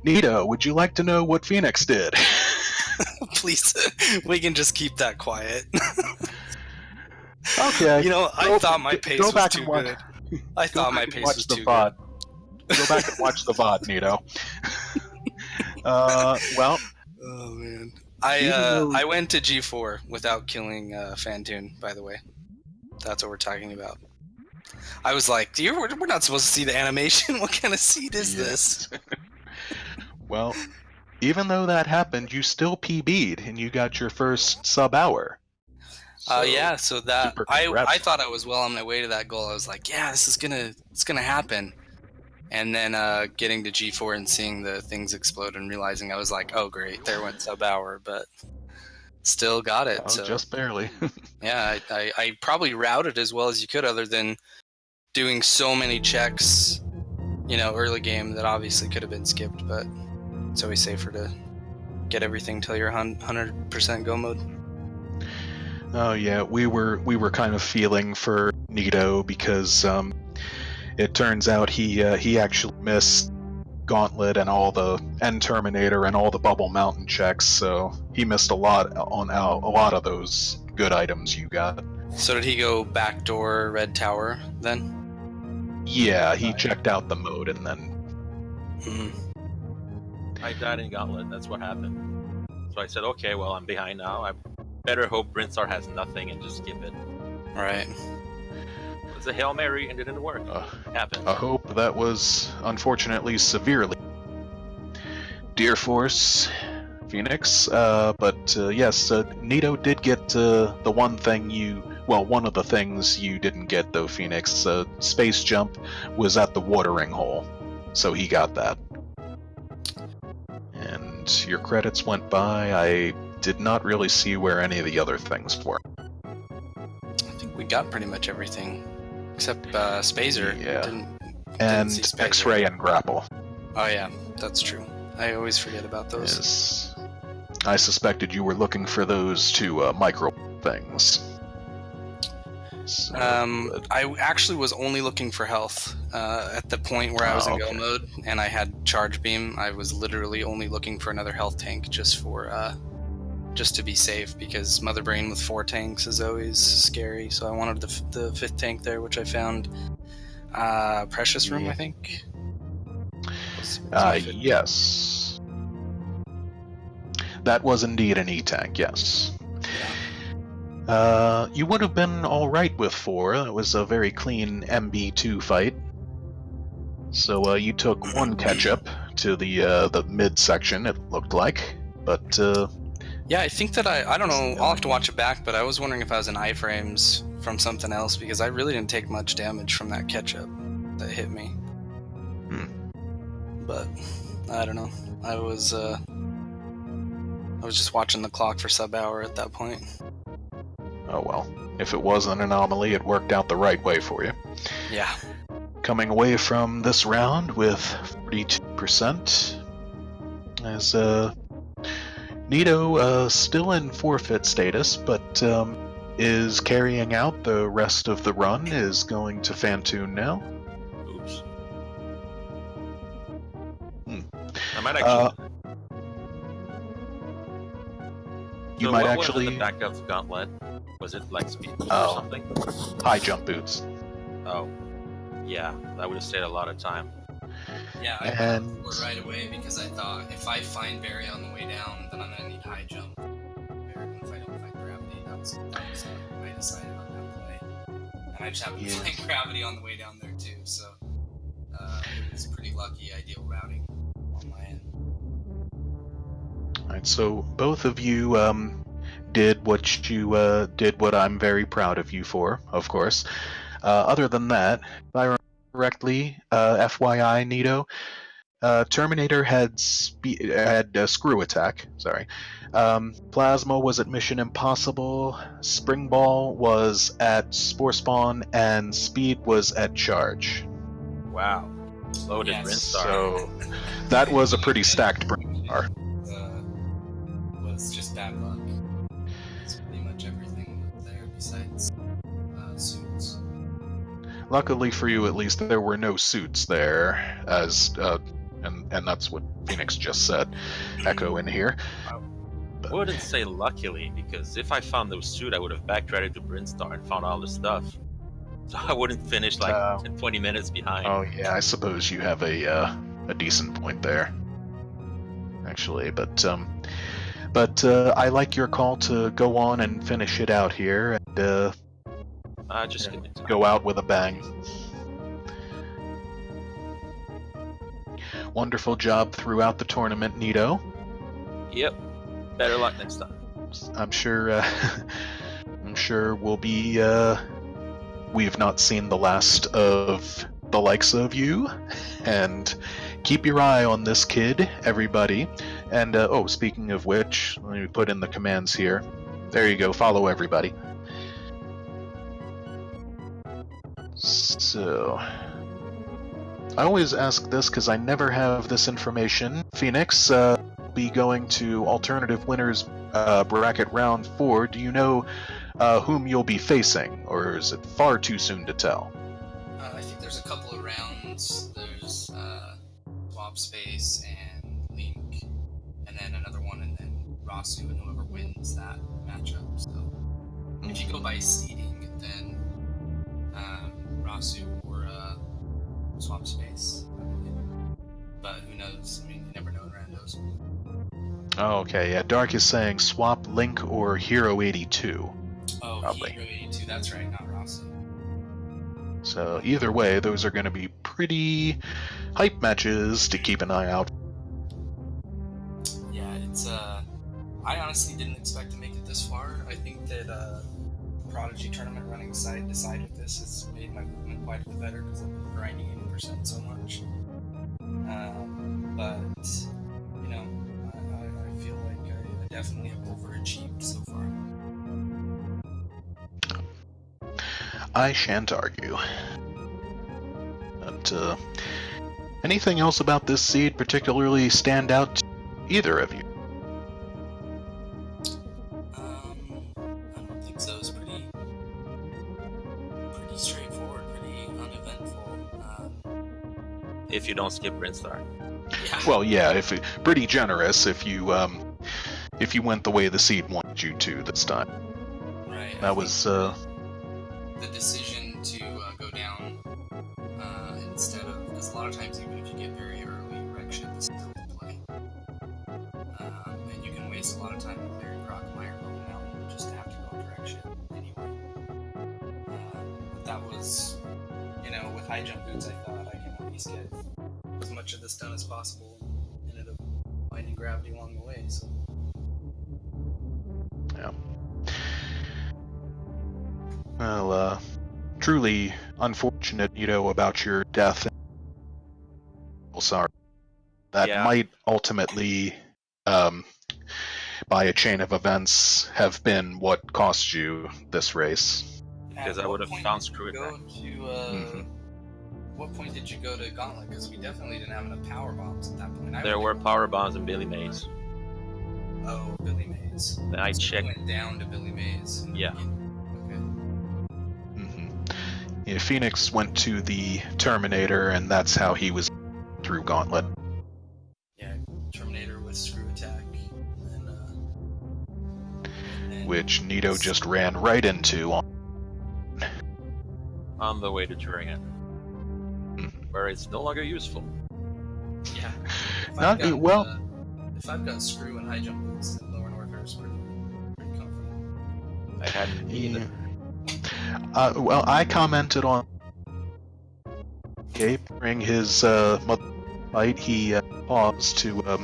Nito. Would you like to know what Phoenix did? Please, we can just keep that quiet. Okay. You know, I thought my pace was too good. I thought my pace was too good. Go back and watch the VOD, Nito. Well. Oh man. I went to G4 without killing Fantoon, by the way. That's what we're talking about. I was like, we're not supposed to see the animation. What kind of seed is this? Well, even though that happened, you still PB'd and you got your first sub-hour. So, yeah, so that I thought I was well on my way to that goal. I was like, yeah, it's gonna happen. And then getting to G4 and seeing the things explode and realizing I was like, oh great, there went sub-hour, but still got it. Oh, so just barely. yeah, I probably routed as well as you could, other than doing so many checks, you know, early game that obviously could have been skipped, but it's always safer to get everything till you're 100% go mode. Oh yeah, we were kind of feeling for Nito because it turns out he actually missed Gauntlet and Terminator and all the Bubble Mountain checks, so he missed a lot of those good items you got. So did he go backdoor Red Tower then? Yeah, he checked out the mode and then. I died in Gauntlet. That's what happened. So I said, okay, well I'm behind now. I better hope Brinstar has nothing and just skip it. Right. It was a Hail Mary and it didn't work. It happened. A hope that was unfortunately severely. Dear Force, Phoenix, but yes, Nito did get the one thing one of the things you didn't get though, Phoenix. Space Jump was at the watering hole, so he got that. And your credits went by. I did not really see where any of the other things were. I think we got pretty much everything, except Spazer. Yeah. And X-Ray and Grapple. Oh yeah, that's true. I always forget about those. Yes. I suspected you were looking for those two micro things. So, I actually was only looking for health at the point where I was in go mode, and I had Charge Beam. I was literally only looking for another health tank just to be safe, because Mother Brain with 4 tanks is always scary. So I wanted the 5th tank there, which I found. Precious Room, I think. Yes. That was indeed an E-tank, yes. You would have been alright with 4. It was a very clean MB2 fight. So you took 1 catch-up to the mid-section, it looked like. But, yeah, I think that I don't know, I'll have to watch it back, but I was wondering if I was in iframes from something else, because I really didn't take much damage from that catch-up that hit me. But I don't know. I was just watching the clock for sub-hour at that point. Oh well. If it was an anomaly, it worked out the right way for you. Yeah. Coming away from this round with 42%, as Nito still in forfeit status, but is carrying out the rest of the run, is going to Fantoon now. Oops. Hmm. I might actually. You So might what actually. was in the back of Gauntlet? Was it like speed boost or Oh, something? high jump boots. Oh, yeah, that would have saved a lot of time. Yeah, I And- went for it right away because I thought if I find Barry on the way down, then I'm gonna need high jump. And if I don't find gravity, that was I decided on that play. And I just happened to find gravity on the way down there too, so it was pretty lucky ideal routing on my end. Alright, so both of you did what I'm very proud of you for, of course. Other than that, if I remember correctly, FYI, Nito, Terminator had screw attack. Sorry. Plasma was at Mission Impossible. Spring Ball was at Spore Spawn, and Speed was at Charge. Wow, loaded Yes. Brinstar. So that was a pretty stacked Brinstar. Was just bad luck. It's pretty much everything was there besides suits. Luckily for you, at least, there were no suits there, as and that's what Phoenix just said. Echo in here. I wouldn't say luckily, because if I found those suit, I would have backtracked to Brinstar and found all the stuff. So I wouldn't finish like 20 minutes behind. Oh yeah, I suppose you have a decent point there, actually. But I like your call to go on and finish it out here, and Just give me time. go out with a bang. Wonderful job throughout the tournament, Nito. Yep. Better luck next time. I'm sure. I'm sure we'll be. We've not seen the last of the likes of you, and keep your eye on this kid, everybody. And oh, speaking of which, let me put in the commands here. There you go. Follow everybody. So, I always ask this because I never have this information. Phoenix, be going to alternative winners bracket round 4. Do you know whom you'll be facing, or is it far too soon to tell? I think there's a couple of rounds. There's Swap Space and Link, and then another one, and then Rasu, and whoever wins that matchup. So if you go by seeding, then Rasu or Swap Space, I believe. But who knows? I mean, you never know in randos. Oh, okay, yeah. Dark is saying swap Link or Hero 82. Oh, Probably. Hero 82, that's right, not Rasu. So either way, those are going to be pretty hype matches to keep an eye out. Yeah, it's I honestly didn't expect to make it this far. I think that Prodigy tournament running side to side with this has made my movement quite a bit better because I've been grinding 80% so much. But you know, I feel like I definitely have overachieved so far. I shan't argue. And anything else about this seed particularly stand out to either of you? I don't think so. It's pretty straightforward, pretty uneventful. If you don't skip Brinstar. Yeah. Well, yeah, pretty generous if you went the way the seed wanted you to this time. Right. That was the decision to go down instead of, because a lot of times even if you get very early, wreck ship is still in play, and you can waste a lot of time clearing Crockmire Golden Mountain just to have to go direct ship anyway. But that was, with high jump boots, I thought I can at least get as much of this done as possible, and ended up finding gravity along the way. So. yeah. Well, truly unfortunate, about your death. Well, sorry. That Yeah. might ultimately by a chain of events, have been what cost you this race. Because I would have found screw attack. What point did you go to Gauntlet? Because we definitely didn't have enough power bombs at that point. There were power bombs in Billy Mays. Oh, Billy Mays. Then I checked. Went down to Billy Mays. Yeah. Okay. Yeah, Phoenix went to the Terminator, and that's how he was through Gauntlet. Yeah, Terminator with screw attack. And which Nito just ran right into on the way to Turingen, where it's no longer useful. Yeah. If I've got screw and high jump boots, then Lower North is pretty comfortable. I hadn't either. Well, I commented on Gabe during his fight. He paused to,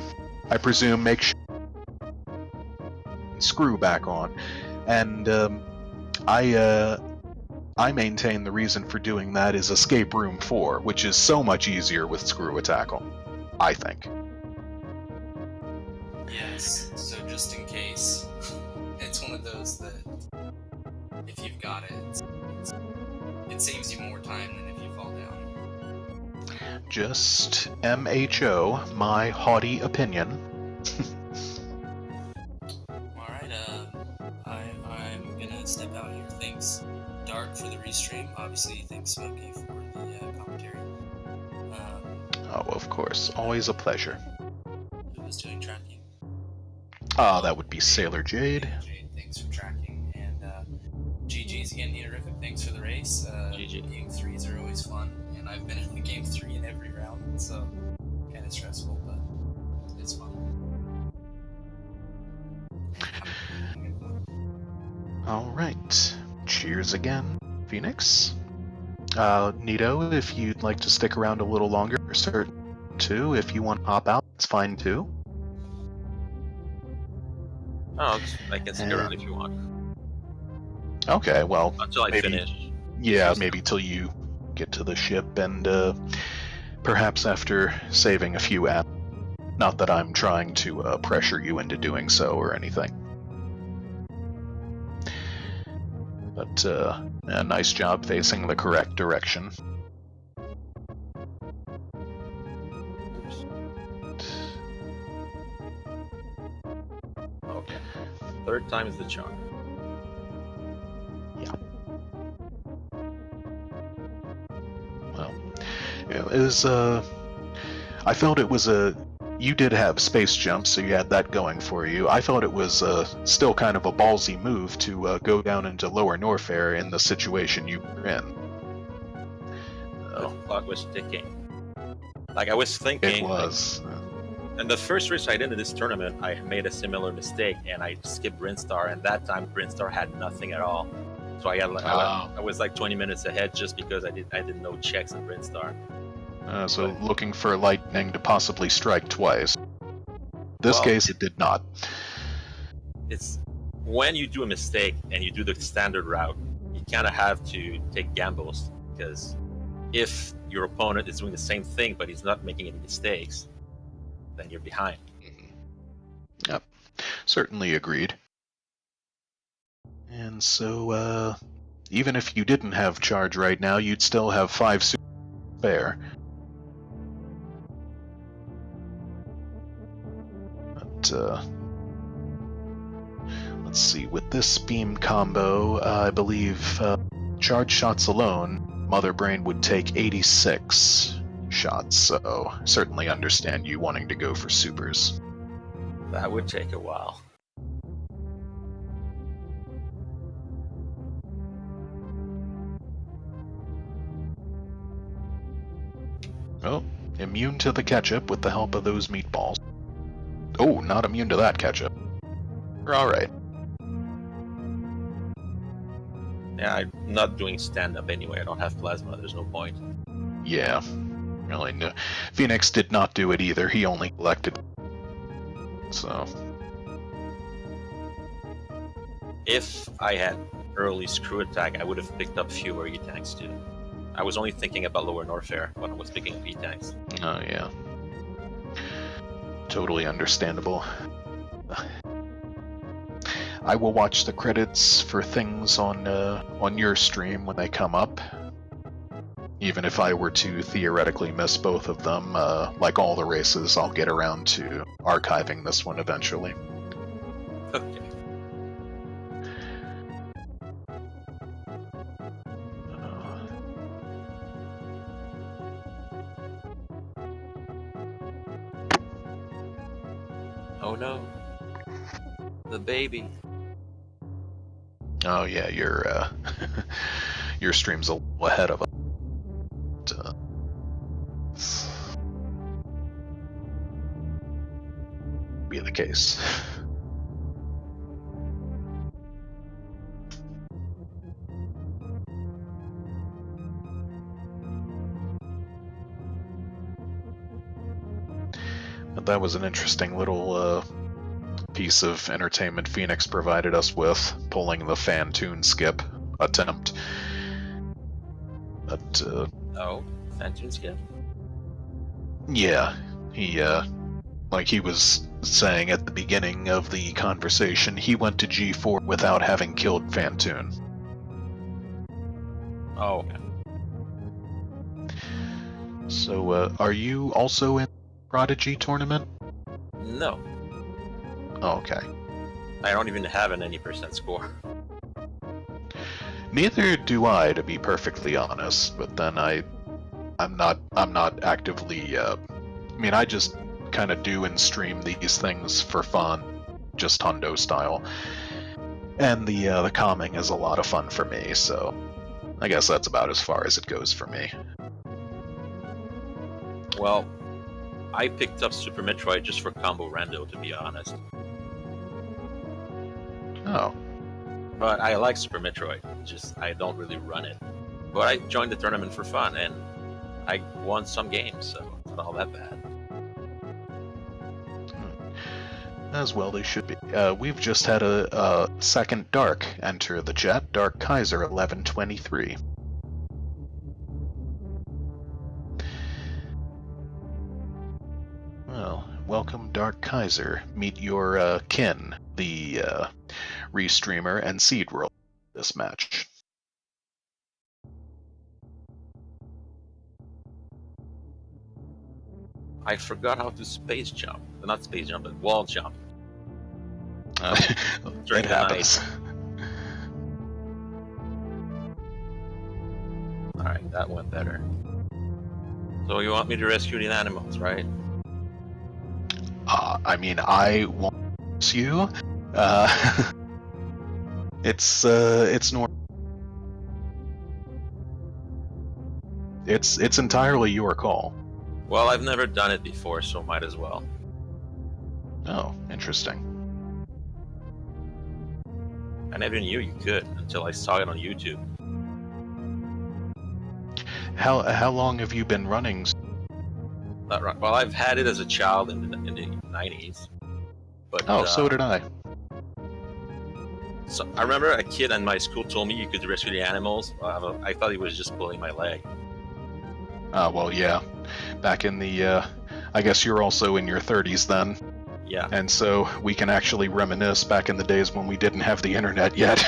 I presume, make sure screw back on, and I maintain the reason for doing that is Escape Room 4, which is so much easier with screw attack on, I think. Yes, so just in case, it's one of those that if you've got it, it saves you more time than if you fall down. Just MHO, my haughty opinion. Alright, I'm gonna step out here. Thanks, Dark, for the restream. Obviously, thanks, Smokey, for the commentary. Oh, of course. Always a pleasure. Who was doing tracking? That would be Sailor Jade. Jade, thanks for tracking. And GG's again, neatorific. Thanks for the race. GG. Game 3s are always fun, and I've been in the game 3 in every round, so kind of stressful, but it's fun. Alright. Cheers again, Phoenix. Nito, if you'd like to stick around a little longer, or certain too, if you want to hop out, it's fine too. Oh, I can stick around if you want. Okay, well, until I finish. Yeah, maybe till you get to the ship, and perhaps after saving a few apps. Not that I'm trying to pressure you into doing so or anything. But a nice job facing the correct direction. Okay. Third time is the charm. Yeah. Well, it was, I felt it was you did have space jump, so you had that going for you. I felt it was still kind of a ballsy move to go down into Lower Norfair in the situation you were in. The clock was ticking. Like, I was thinking... It was. And the first race I did in this tournament, I made a similar mistake, and I skipped Brinstar, and that time Brinstar had nothing at all. So I was like 20 minutes ahead just because I did no checks in Brinstar. So looking for lightning to possibly strike twice. This case, it did not. It's when you do a mistake and you do the standard route, you kind of have to take gambles, because if your opponent is doing the same thing but he's not making any mistakes, then you're behind. Yep, certainly agreed. And so, even if you didn't have charge right now, you'd still have 5 super spare. But, let's see, with this beam combo, I believe charge shots alone, Mother Brain would take 86 shots, so certainly understand you wanting to go for supers. That would take a while. Oh, immune to the ketchup with the help of those meatballs. Oh, not immune to that ketchup. We're alright. Yeah, I'm not doing stand-up anyway. I don't have plasma. There's no point. Yeah, really no. Phoenix did not do it either. He only collected. So. If I had early screw attack, I would have picked up fewer E-tanks too. I was only thinking about Lower Norfair when I was picking up E-tanks. Oh, yeah. Totally understandable. I will watch the credits for things on your stream when they come up. Even if I were to theoretically miss both of them, like all the races, I'll get around to archiving this one eventually. Okay. Oh no. The baby. Oh yeah, your stream's a little ahead of us. Be the case. But that was an interesting little piece of entertainment Phoenix provided us with, pulling the fan tune skip attempt. But Oh, fan tune skip? yeah, he like he was saying at the beginning of the conversation, he went to G4 without having killed Fantoon. Oh, okay. So, are you also in Prodigy tournament? No. Oh, okay. I don't even have an 90% score. Neither do I, to be perfectly honest. But then I'm not actively. I mean, I just kind of do and stream these things for fun, just Hundo style. And the calming is a lot of fun for me, so I guess that's about as far as it goes for me. Well, I picked up Super Metroid just for combo rando, to be honest. Oh. But I like Super Metroid, just I don't really run it. But I joined the tournament for fun, and I won some games, so it's not all that bad. As well they should be. We've just had a second Dark enter the chat, Dark Kaiser 1123. Well, welcome Dark Kaiser. Meet your kin, the restreamer and seed world this match. I forgot how to space jump. Not space jump, but wall jump. It happens. Alright, that went better. So you want me to rescue the animals, right? I mean, I want you. It's normal. It's entirely your call. Well, I've never done it before, so might as well. Oh, interesting. I never knew you could until I saw it on YouTube. How long have you been running? Well, I've had it as a child in the 90s. But, oh, so did I. So I remember a kid in my school told me you could rescue the animals. I thought he was just pulling my leg. Well, yeah. Back in the, I guess you're also in your 30s then. Yeah. And so we can actually reminisce back in the days when we didn't have the internet yet.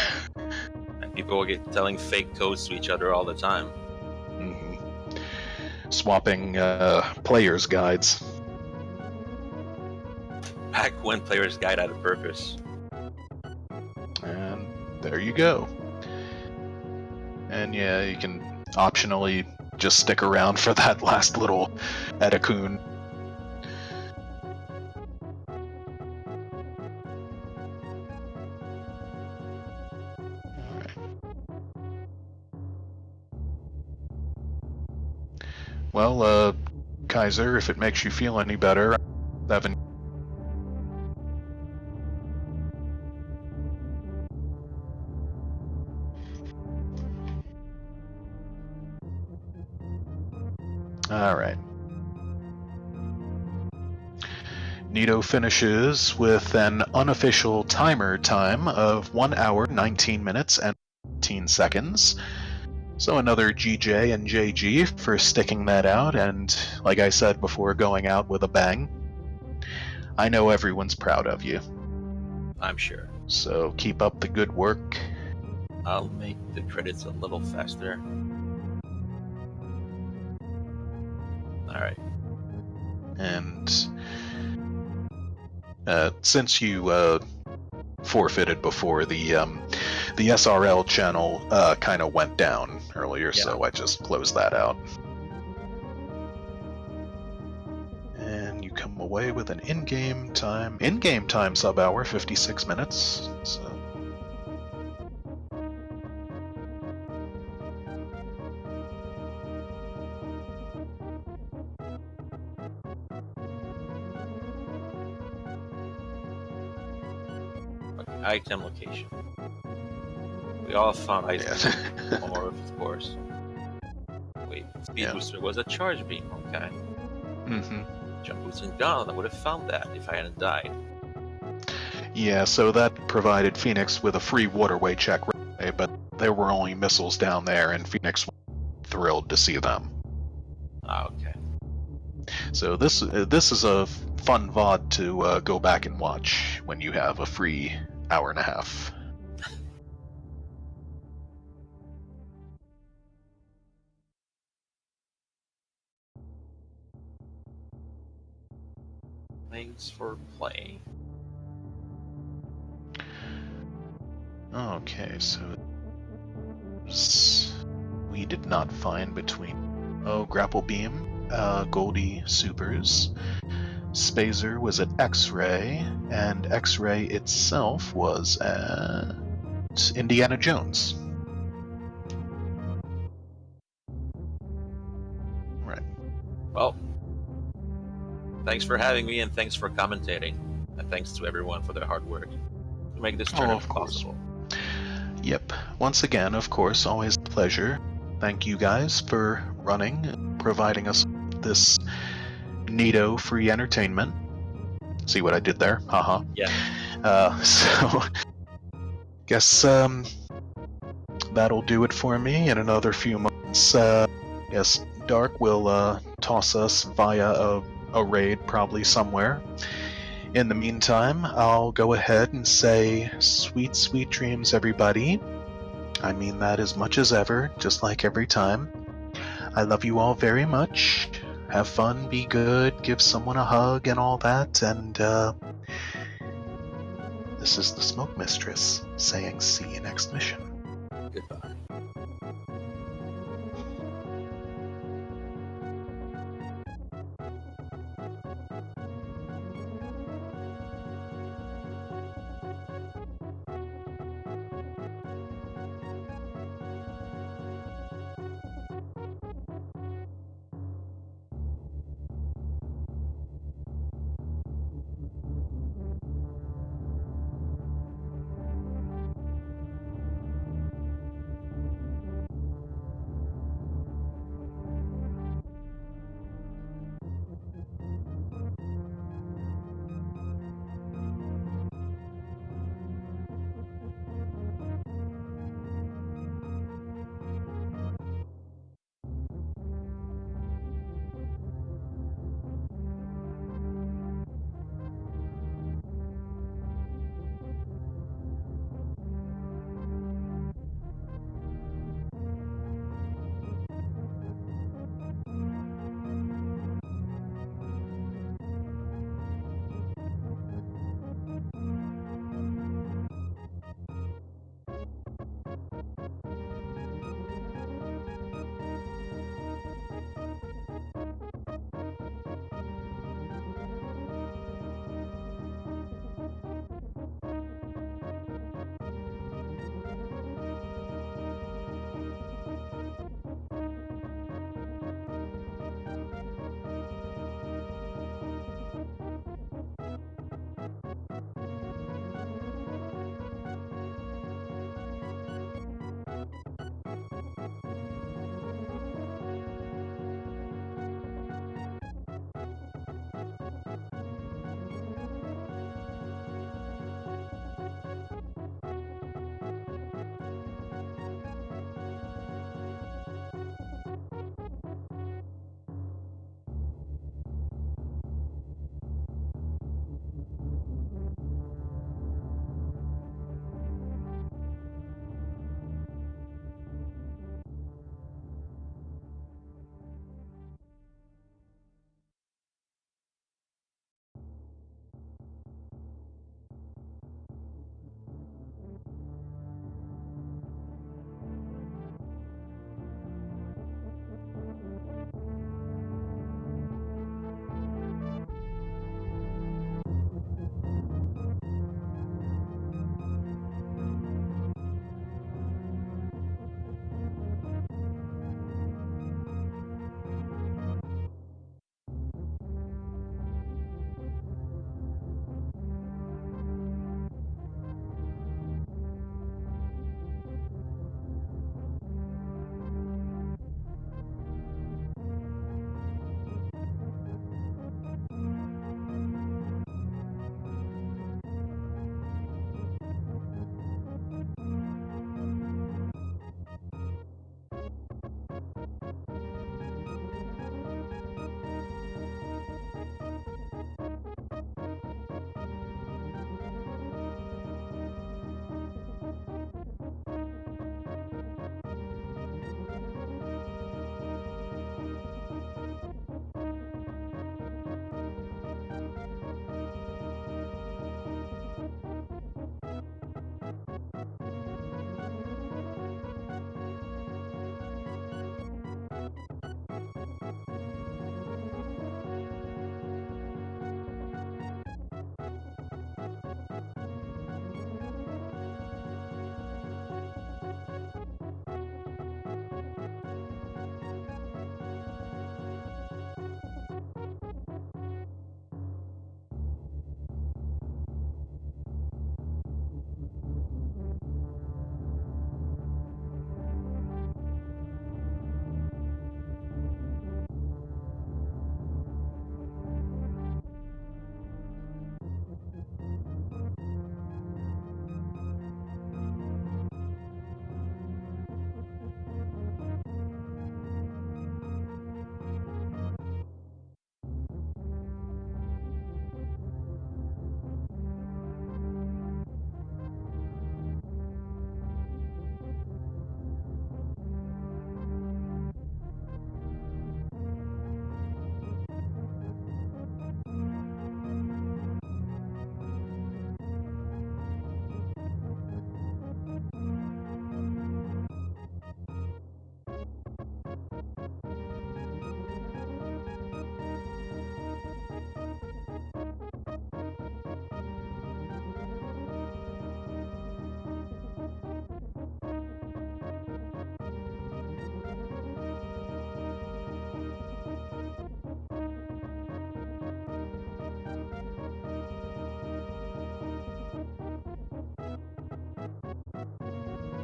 And people get telling fake codes to each other all the time. Mm-hmm. Swapping players' guides. Back when players' guide had a purpose. And there you go. And yeah, you can optionally just stick around for that last little Edakun. Well, Kaiser, if it makes you feel any better, Evan. Alright. Nito finishes with an unofficial timer time of 1 hour, 19 minutes, and 15 seconds. So another GJ and JG for sticking that out, and like I said before, going out with a bang. I know everyone's proud of you. I'm sure. So keep up the good work. I'll make the credits a little faster. Alright. And since you forfeited before, the SRL channel kind of went down earlier, so I just closed that out. And you come away with an in-game time sub hour, 56 minutes. So. Okay, item location. We all found item more, of course. Wait, speed booster was a charge beam, okay. Jump boots and gun, I would have found that if I hadn't died. Yeah, so that provided Phoenix with a free waterway check right away, but there were only missiles down there, and Phoenix was thrilled to see them. Ah, okay. So this is a fun VOD to go back and watch when you have a free hour and a half. Thanks for playing. Okay, so we did not find between Grapple Beam, Goldie Supers, Spazer was at X-Ray, and X-Ray itself was at Indiana Jones. Right. Well, thanks for having me, and thanks for commentating, and thanks to everyone for their hard work to make this tournament possible. Yep. Once again, of course, always a pleasure. Thank you guys for running and providing us this neato free entertainment. See what I did there? Haha. Yeah. So, guess that'll do it for me. In another few months, yes, Dark will toss us via a raid probably somewhere. In the meantime, I'll go ahead and say sweet, sweet dreams, everybody. I mean that as much as ever, just like every time. I love you all very much. Have fun, be good, give someone a hug and all that, and this is the Smoke Mistress saying see you next mission. Goodbye.